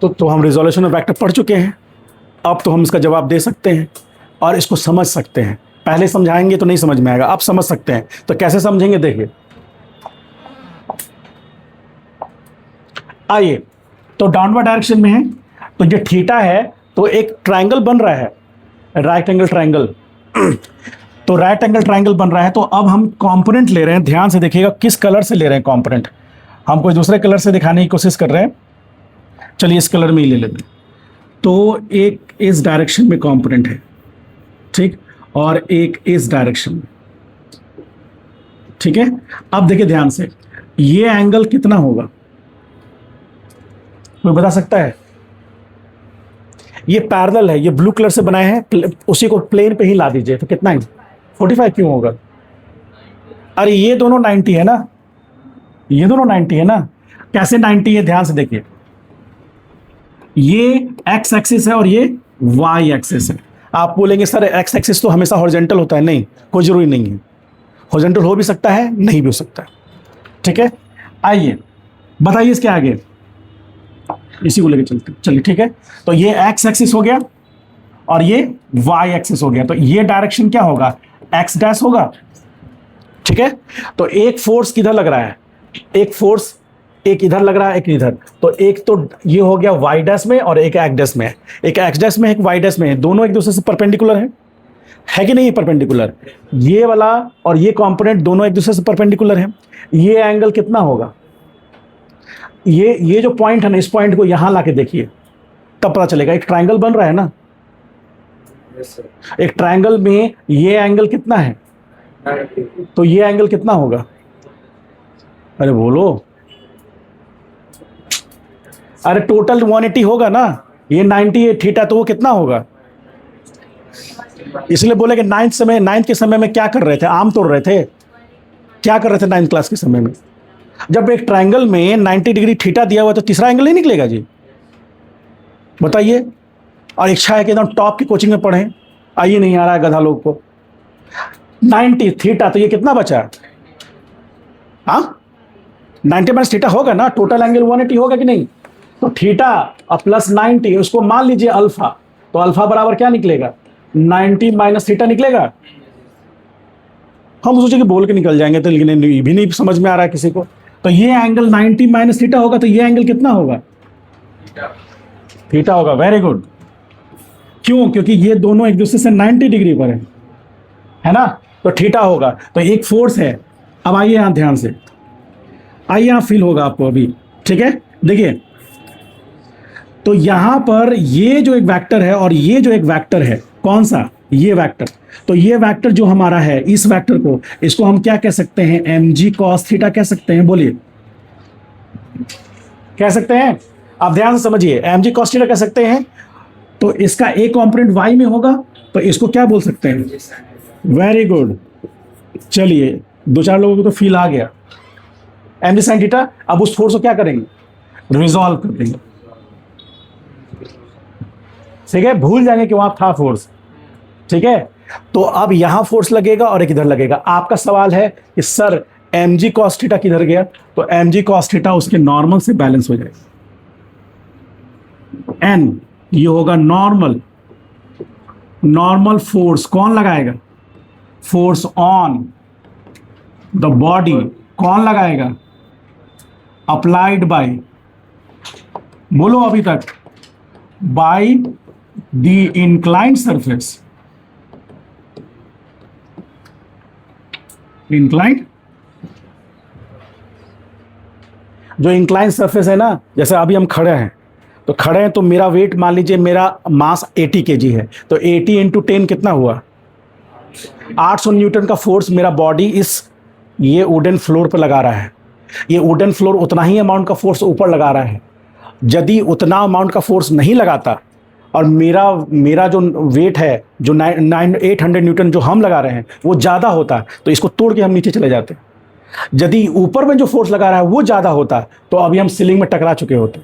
[SPEAKER 1] तो हम रिजोल्यूशन ऑफ वेक्टर पढ़ चुके हैं। अब तो हम इसका जवाब दे सकते हैं और इसको समझ सकते हैं। पहले समझाएंगे तो नहीं समझ में आएगा, अब समझ सकते हैं। तो कैसे समझेंगे? देखिए, आइए, तो डाउनवर्ड डायरेक्शन में है, तो ये थीटा है, तो एक ट्रायंगल बन रहा है, राइट एंगल ट्रायंगल। तो राइट एंगल ट्रायंगल बन रहा है। तो अब हम कंपोनेंट ले रहे हैं, ध्यान से देखिएगा किस कलर से ले रहे हैं कंपोनेंट। हम कोई दूसरे कलर से दिखाने की कोशिश कर रहे हैं, चलिए इस कलर में ही ले लेते हैं। तो एक इस डायरेक्शन में कंपोनेंट है, ठीक, और एक इस डायरेक्शन में। ठीक है, अब देखिए ध्यान से, ये एंगल कितना होगा? कोई बता सकता है? ये पैरेलल है, ये ब्लू कलर से बनाए हैं, उसी को प्लेन पे ही ला दीजिए तो कितना है? 45 क्यों होगा? अरे ये दोनों 90 है ना, ये दोनों 90 है ना। कैसे 90 है? ध्यान से देखिए, ये एक्स एक्सिस है और ये वाई एक्सिस है। आप बोलेंगे सर एक्स एक्सिस तो हमेशा हॉरिजॉन्टल होता है। नहीं, कोई जरूरी नहीं है। हॉरिजॉन्टल हो भी सकता है, नहीं भी हो सकता है। ठीक है, आइए बताइए इसके आगे, इसी को लेके चलते चलिए। ठीक है, तो ये एक्स एक्सिस हो गया और ये वाई एक्सिस हो गया। तो ये डायरेक्शन क्या होगा? एक्स डैश होगा। ठीक है, तो एक फोर्स किधर लग रहा है? एक फोर्स एक इधर लग रहा है, एक इधर। तो एक तो ये हो गया वाई डैश में और एक एक्स डैश में। एक एक्स डैश में, एक वाई डैश में है। दोनों एक दूसरे से परपेंडिकुलर है कि नहीं? परपेंडिकुलर। ये वाला और ये कंपोनेंट दोनों एक दूसरे से परपेंडिकुलर है। ये एंगल कितना होगा? ये जो पॉइंट है ना, इस पॉइंट को यहां लाके देखिए, तब पता चलेगा। एक ट्रायंगल बन रहा है ना, एक ट्रायंगल में ये एंगल कितना है? तो ये एंगल कितना होगा? अरे बोलो, अरे टोटल 180 होगा ना। ये 90 है थीटा, तो वो कितना होगा? इसलिए बोले कि नाइन्थ के समय में क्या कर रहे थे? आम तोड़ रहे थे। क्या कर रहे थे 9th क्लास के समय में? जब एक ट्रायंगल में 90 डिग्री थीटा दिया हुआ तो तीसरा एंगल नहीं निकलेगा जी, बताइए। और इच्छा है कि एकदम टॉप की कोचिंग में पढ़ें, आइए नहीं आ रहा है गधा लोग को। 90 थीटा, तो ये कितना बचा? हाँ, 90 माइनस थीटा होगा ना, टोटल एंगल 180 होगा कि नहीं? तो थीटा और प्लस 90, उसको मान लीजिए अल्फा। तो अल्फा बराबर क्या निकलेगा? 90 माइनस थीटा निकलेगा। हम सोचे कि बोल के निकल जाएंगे, तो लेकिन ये भी नहीं समझ में आ रहा है किसी को। तो ये एंगल 90 माइनस थीटा होगा, तो ये एंगल कितना होगा? थीटा होगा। Very good. क्यों? क्योंकि ये दोनों एक दूसरे से 90 डिग्री पर है ना, तो थीटा होगा। तो एक फोर्स है। अब आइए यहां ध्यान से, आइए यहां फील होगा आपको अभी। ठीक है, देखिए, तो यहां पर ये जो एक वेक्टर है और ये जो एक वेक्टर है, कौन सा? ये वेक्टर। तो ये वेक्टर जो हमारा है, इस वेक्टर को, इसको हम क्या कह सकते हैं? mg cos थीटा कह सकते हैं। बोलिए, कह सकते हैं? आप ध्यान से समझिए, mg cos थीटा कह सकते हैं। तो इसका एक कंपोनेंट y में होगा, तो इसको क्या बोल सकते हैं? Very good. चलिए, 2-4 लोगों को तो फील आ गया। mg sin theta. अब उस फोर्स को क्या करेंगे? रिजॉल्व कर देंगे। ठीक है, भूल जाएंगे कि वहां था फोर्स। ठीक है, तो अब यहां फोर्स लगेगा और एक इधर लगेगा। आपका सवाल है कि सर mg cos थीटा किधर गया? तो mg cos थीटा उसके नॉर्मल से बैलेंस हो जाएगा। n ये होगा नॉर्मल फोर्स। कौन लगाएगा? Force on the body. कौन लगाएगा? अप्लाइड बाय, बोलो अभी तक, by the inclined surface. Inclined, जो इंक्लाइंड सरफेस है ना, जैसे अभी हम खड़े हैं, तो खड़े हैं तो मेरा वेट मान लीजिए, मेरा मास 80 kg है, तो 80 इंटू 10 कितना हुआ? 800 न्यूटन का फोर्स मेरा बॉडी इस ये वुडन फ्लोर पर लगा रहा है। ये वुडन फ्लोर उतना ही अमाउंट का फोर्स ऊपर लगा रहा है। यदि उतना अमाउंट का फोर्स नहीं लगाता और मेरा जो वेट है, जो 800 न्यूटन जो हम लगा रहे हैं, वो ज़्यादा होता, तो इसको तोड़ के हम नीचे चले जाते। यदि ऊपर में जो फोर्स लगा रहा है वो ज़्यादा होता, तो अभी हम सीलिंग में टकरा चुके होते।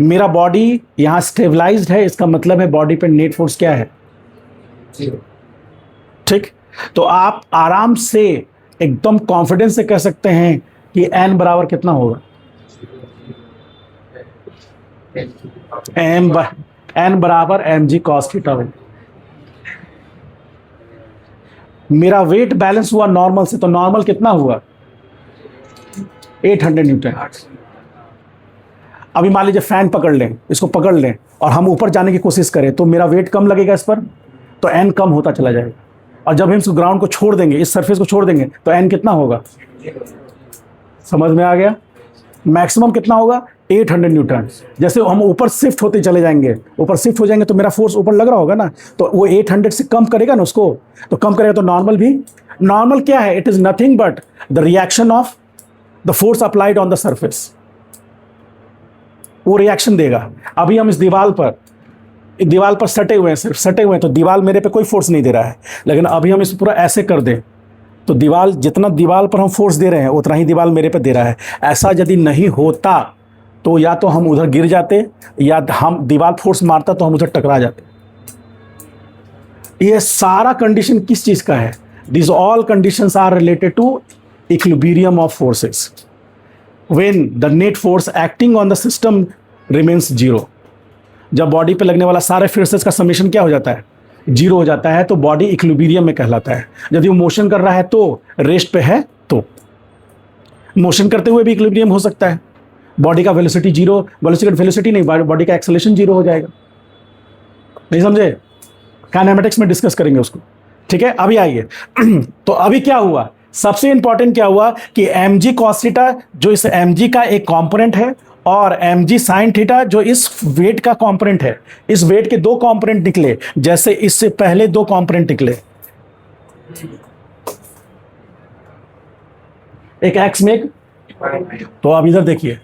[SPEAKER 1] मेरा बॉडी यहाँ स्टेबलाइज्ड है, इसका मतलब है बॉडी पे नेट फोर्स क्या है? ठीक। तो आप आराम से एकदम कॉन्फिडेंस से कह सकते हैं कि n बराबर कितना होगा? n बराबर mg cos थीटा होगा। मेरा वेट बैलेंस हुआ नॉर्मल से, तो नॉर्मल कितना हुआ? 800 न्यूटन। अभी मान लीजिए फैन पकड़ लें, इसको पकड़ लें और हम ऊपर जाने की कोशिश करें, तो मेरा वेट कम लगेगा इस पर, तो n कम होता चला जाएगा। और जब हम इस ग्राउंड को छोड़ देंगे, इस सरफेस को छोड़ देंगे, तो n कितना होगा? समझ में आ गया? मैक्सिमम कितना होगा? 800 न्यूटन। जैसे हम ऊपर शिफ्ट होते चले जाएंगे, ऊपर शिफ्ट हो जाएंगे, तो मेरा फोर्स ऊपर लग रहा होगा ना, तो वो 800 से कम करेगा ना उसको, तो कम करेगा तो नॉर्मल भी। नॉर्मल क्या है? It is nothing but the reaction of the force applied on the surface. वो रिएक्शन देगा। अभी हम इस दीवार पर सटे हुए हैं, सिर्फ सटे हुए हैं, तो दीवार मेरे पे कोई फोर्स नहीं दे रहा है। लेकिन अभी हम इस पूरा ऐसे कर दें तो दीवार, जितना दीवार पर हम फोर्स दे रहे हैं उतना ही दीवार मेरे पे दे रहा है। ऐसा यदि नहीं होता तो या तो हम उधर गिर जाते, या हम दीवार फोर्स मारता तो हम उधर टकरा जाते। ये सारा कंडीशन किस चीज का है? This all conditions are related to equilibrium of forces when the net force acting on the system remains zero. जब बॉडी पे लगने वाला सारे फोर्सेस का समेशन क्या हो जाता है? जीरो हो जाता है, तो बॉडी इक्विलिब्रियम में कहलाता है। यदि वो मोशन कर रहा है तो, रेस्ट पे है तो, मोशन करते हुए भी इक्विलिब्रियम हो सकता है। बॉडी का वेलोसिटी जीरो, वेलोसिटी नहीं, बॉडी का एक्सेलरेशन जीरो हो जाएगा। नहीं समझे? काइनेमेटिक्स में डिस्कस करेंगे उसको, ठीक है। अभी आइए तो अभी क्या हुआ, सबसे इंपॉर्टेंट क्या हुआ कि mg cos थीटा जो इस mg का एक कंपोनेंट है, और mg sin थीटा जो इस वेट का कंपोनेंट है। इस वेट के दो कंपोनेंट निकले, जैसे इससे पहले दो कंपोनेंट निकले, एक x में एक, तो अब इधर देखिए,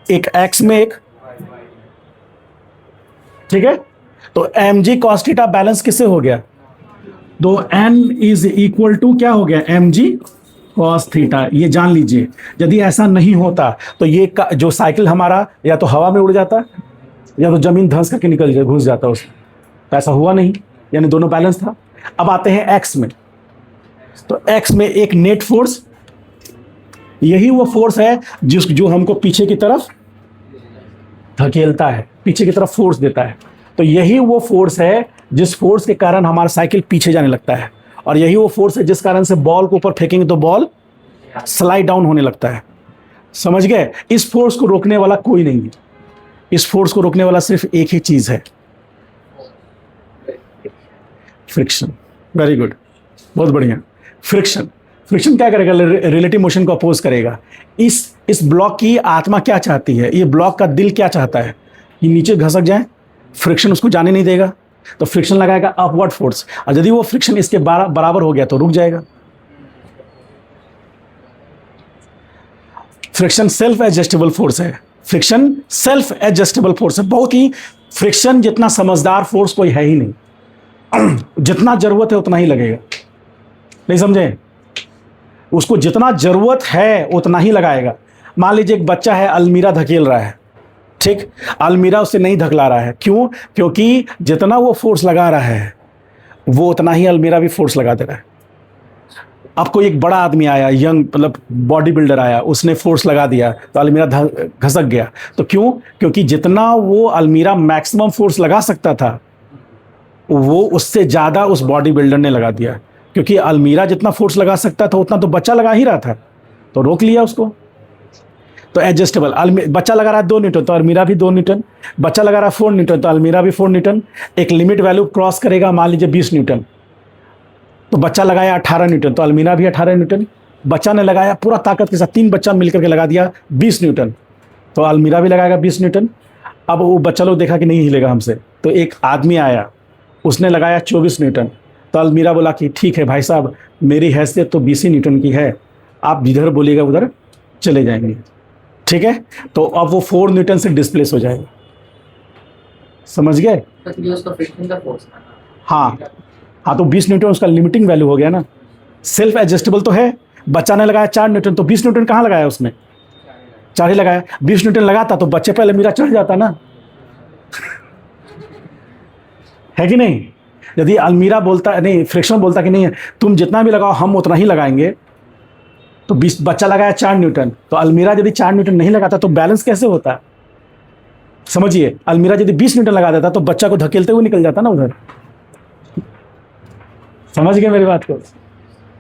[SPEAKER 1] एक x में एक, ठीक है। तो mg cos थीटा बैलेंस किससे हो गया? तो n इज इक्वल टू क्या हो गया? mg cos theta. ये जान लीजिए, यदि ऐसा नहीं होता तो ये जो साइकिल हमारा या तो हवा में उड़ जाता या तो जमीन धंस करके निकल जाए, घुस जाता उसमें। तो ऐसा हुआ नहीं, यानी दोनों बैलेंस था। अब आते हैं x में, तो x में एक नेट फोर्स, यही वो फोर्स है जो हमको पीछे की तरफ धकेलता है, पीछे की तरफ फोर्स देता है। तो यही वो फोर्स है जिस फोर्स के कारण हमारा साइकिल पीछे जाने लगता है, और यही वो फोर्स है जिस कारण से बॉल को ऊपर फेंकेंगे तो बॉल स्लाइड डाउन होने लगता है। समझ गए? इस फोर्स को रोकने वाला कोई नहीं है। इस फोर्स को रोकने वाला सिर्फ एक ही चीज है, फ्रिक्शन। वेरी गुड, बहुत बढ़िया। फ्रिक्शन क्या करेगा? रिलेटिव मोशन को अपोज करेगा। इस ब्लॉक की आत्मा क्या चाहती है? ये ब्लॉक का दिल क्या चाहता है? कि नीचे घसक जाए, फ्रिक्शन उसको जाने नहीं देगा, तो फ्रिक्शन लगाएगा अपवर्ड फोर्स, और यदि वो फ्रिक्शन इसके बराबर हो गया तो रुक जाएगा। फ्रिक्शन सेल्फ एडजस्टेबल फोर्स है। फ्रिक्शन सेल्फ एडजस्टेबल फोर्स है, बहुत ही, फ्रिक्शन जितना समझदार फोर्स कोई है ही नहीं। जितना जरूरत है उतना ही लगेगा। नहीं समझे? उसको जितना जरूरत है उतना ही लगाएगा। मान लीजिए एक बच्चा है, अलमीरा धकेल रहा है, ठीक, अलमीरा उसे नहीं धकला रहा है। क्यों? क्योंकि जितना वो फोर्स लगा रहा है वो उतना ही अलमीरा भी फोर्स लगा दे रहा है। अब कोई एक बड़ा आदमी आया, यंग मतलब बॉडी बिल्डर आया, उसने फोर्स लगा दिया तो अलमीरा घसक गया। तो क्यों? क्योंकि जितना वो अलमीरा मैक्सिमम फोर्स लगा सकता था वो उससे ज़्यादा उस बॉडी बिल्डर ने लगा दिया। क्योंकि अलमीरा जितना फोर्स लगा सकता था उतना तो बच्चा लगा ही रहा था, तो रोक लिया उसको। तो एडजस्टेबल, बच्चा लगा रहा है 2 न्यूटन तो अलमीरा भी 2 न्यूटन, बच्चा लगा रहा है 4 न्यूटन तो अलमीरा भी 4 न्यूटन। एक लिमिट वैल्यू क्रॉस करेगा, मान लीजिए 20 न्यूटन, तो बच्चा लगाया 18 न्यूटन तो अलमीरा भी 18 न्यूटन। बच्चा ने लगाया पूरा ताकत के साथ, 3 बच्चा मिलकर के लगा दिया 20 न्यूटन, तो अलमीरा भी लगाएगा 20 न्यूटन। अब वो बच्चा लोग देखा कि नहीं हिलेगा हमसे, तो एक आदमी आया, उसने लगाया 24 न्यूटन, तो अलमीरा बोला कि ठीक है भाई साहब, मेरी हैसियत तो 20 ही न्यूटन की है, आप जिधर बोलिएगा उधर चले जाएंगे, ठीक है। तो अब वो 4 न्यूटन से डिस्प्लेस हो जाएगा। समझ गए? हाँ हाँ, तो 20 न्यूटन उसका लिमिटिंग वैल्यू हो गया ना। सेल्फ एडजस्टेबल तो है। बच्चा ने लगाया 4 न्यूटन तो 20 न्यूटन कहाँ लगाया उसने? 4 ही लगाया। 20 न्यूटन लगाता तो बच्चे पे अलमीरा चढ़ जाता ना, है कि नहीं? यदि अलमीरा बोलता नहीं, फ्रिक्शन बोलता कि नहीं तुम जितना भी लगाओ हम उतना ही लगाएंगे, तो 20 बच्चा लगाया 4 न्यूटन, तो अलमीरा यदि 4 न्यूटन नहीं लगाता तो बैलेंस कैसे होता? समझिए, अलमीरा यदि 20 न्यूटन लगा देता तो बच्चा को धकेलते हुए निकल जाता ना उधर। समझ गए मेरी बात को?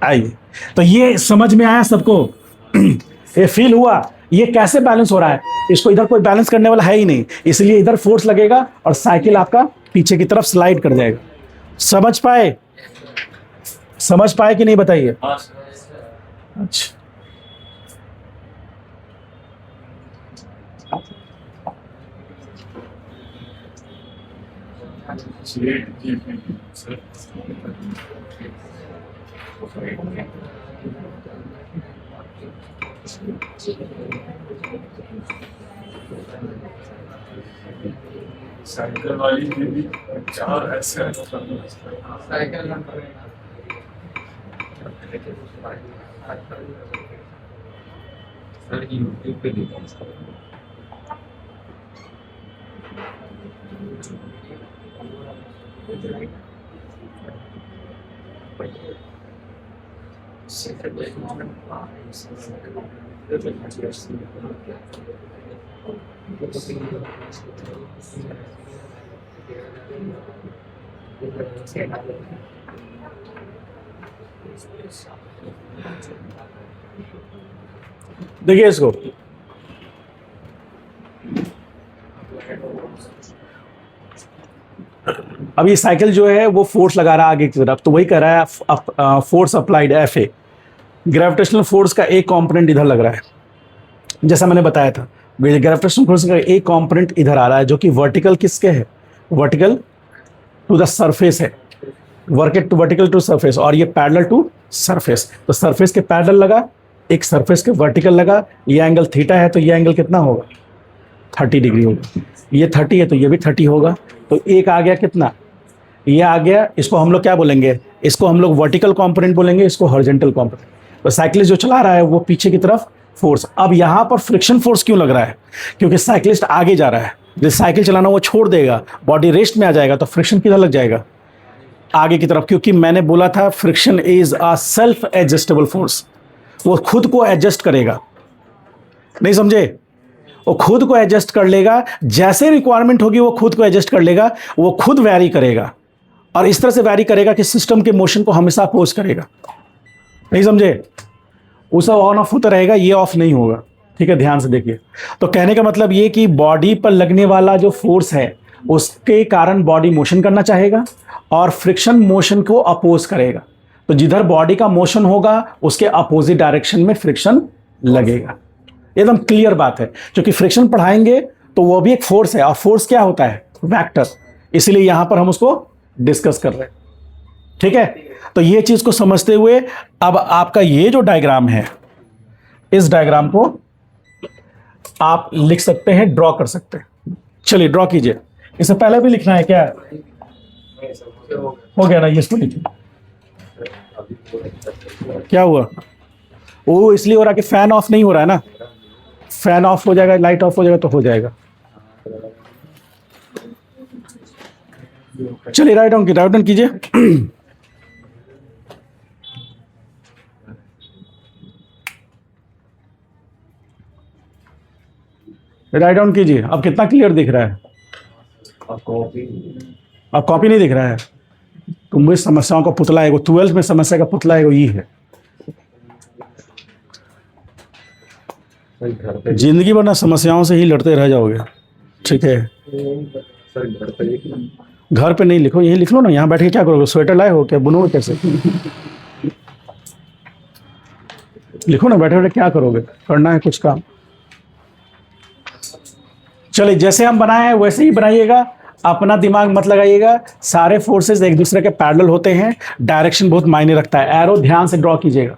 [SPEAKER 1] आइए, तो ये समझ में आया सबको? ये फील हुआ ये कैसे बैलेंस हो रहा है? इसको इधर कोई बैलेंस करने वाला है ही नहीं, इसलिए इधर फोर्स लगेगा और साइकिल आपका पीछे की तरफ स्लाइड कर जाएगा। समझ पाए? समझ पाए कि नहीं बताइए? अच्छा,
[SPEAKER 3] साइकिल वाली भी चार ऐसे
[SPEAKER 2] साइकिल नंबर सर यूट्यूब पे देखा
[SPEAKER 1] देखिए इसको, अब ये साइकिल जो है वो फोर्स लगा रहा है आगे की तरफ, तो वही कह रहा है force applied F A, gravitational force का एक कंपोनेंट इधर लग रहा है, जैसा मैंने बताया था। ग्रेविटेशनल फोर्स का एक कंपोनेंट इधर आ रहा है जो कि वर्टिकल किसके है, वर्टिकल टू द सरफेस है, वर्टिकल टू सरफेस, और ये पैरेलल टू सरफेस। तो सरफेस के पैरेलल लगा, एक सरफेस के वर्टिकल लगा, ये एंगल थीटा है, तो ये एंगल कितना होगा, 30 डिग्री होगा। ये 30 है तो ये भी 30 होगा। तो एक आ गया कितना, ये आ गया, इसको हम लोग क्या बोलेंगे, इसको हम लोग वर्टिकल कंपोनेंट बोलेंगे, इसको हॉरिजॉन्टल कंपोनेंट। तो साइकिलिस्ट जो चला रहा है वो पीछे की तरफ फोर्स। अब यहाँ पर फ्रिक्शन फोर्स क्यों लग रहा है, क्योंकि साइकिलिस्ट आगे जा रहा है, जब साइकिल चलाना वो छोड़ देगा, बॉडी रेस्ट में आ जाएगा, तो फ्रिक्शन किधर लग जाएगा, आगे की तरफ। क्योंकि मैंने बोला था friction is a self adjustable force, वो खुद को एडजस्ट करेगा, नहीं समझे, वो खुद को एडजस्ट कर लेगा, जैसे रिक्वायरमेंट होगी वो खुद को एडजस्ट कर लेगा, वो खुद वैरी करेगा, और इस तरह से वैरी करेगा कि सिस्टम के मोशन को हमेशा अपोज करेगा, नहीं समझे, वो सब ऑन ऑफ होता रहेगा, ये ऑफ नहीं होगा। ठीक है, ध्यान से देखिए। तो कहने का मतलब ये कि बॉडी पर लगने वाला जो फोर्स है उसके कारण बॉडी मोशन करना चाहेगा और फ्रिक्शन मोशन को अपोज करेगा। तो जिधर बॉडी का मोशन होगा उसके अपोजिट डायरेक्शन में फ्रिक्शन लगेगा। एकदम क्लियर बात है, क्योंकि फ्रिक्शन पढ़ाएंगे तो वो भी एक फोर्स है, और फोर्स क्या होता है, वेक्टर, इसलिए यहां पर हम उसको डिस्कस कर रहे हैं। ठीक है, तो ये चीज को समझते हुए अब आपका ये जो डायग्राम है, इस डायग्राम को आप लिख सकते हैं, ड्रॉ कर सकते हैं। चलिए ड्रॉ कीजिए। इससे पहले भी लिखना है क्या, हो गया ना, ये इसको लिखिए। क्या हुआ, वो इसलिए हो रहा कि फैन ऑफ नहीं हो रहा है ना, फैन ऑफ हो जाएगा, लाइट ऑफ हो जाएगा तो हो जाएगा। चलिए राइट डाउन कीजिए। राइट डाउन कीजिए। अब कितना क्लियर दिख रहा है, अब कॉपी नहीं दिख रहा है। तुम भी समस्याओं का पुतला है, 12th में समस्या का पुतला है, वो ये है। जिंदगी भर ना समस्याओं से ही लड़ते रह जाओगे। ठीक है, घर पे नहीं लिखो, यही लिख लो ना। यहाँ बैठ के क्या करोगे, स्वेटर लाए हो क्या, बुनोगे कैसे, लिखो ना, बैठे बैठे क्या करोगे, करना है कुछ काम। चलिए जैसे हम बनाए हैं वैसे ही बनाइएगा, अपना दिमाग मत लगाइएगा। सारे फोर्सेस एक दूसरे के पैरेलल होते हैं, डायरेक्शन बहुत मायने रखता है। एरो ध्यान से ड्रॉ कीजिएगा।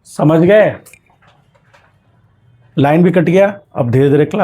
[SPEAKER 1] समझ गए, लाइन भी कट गया। अब धीरे धीरे क्लास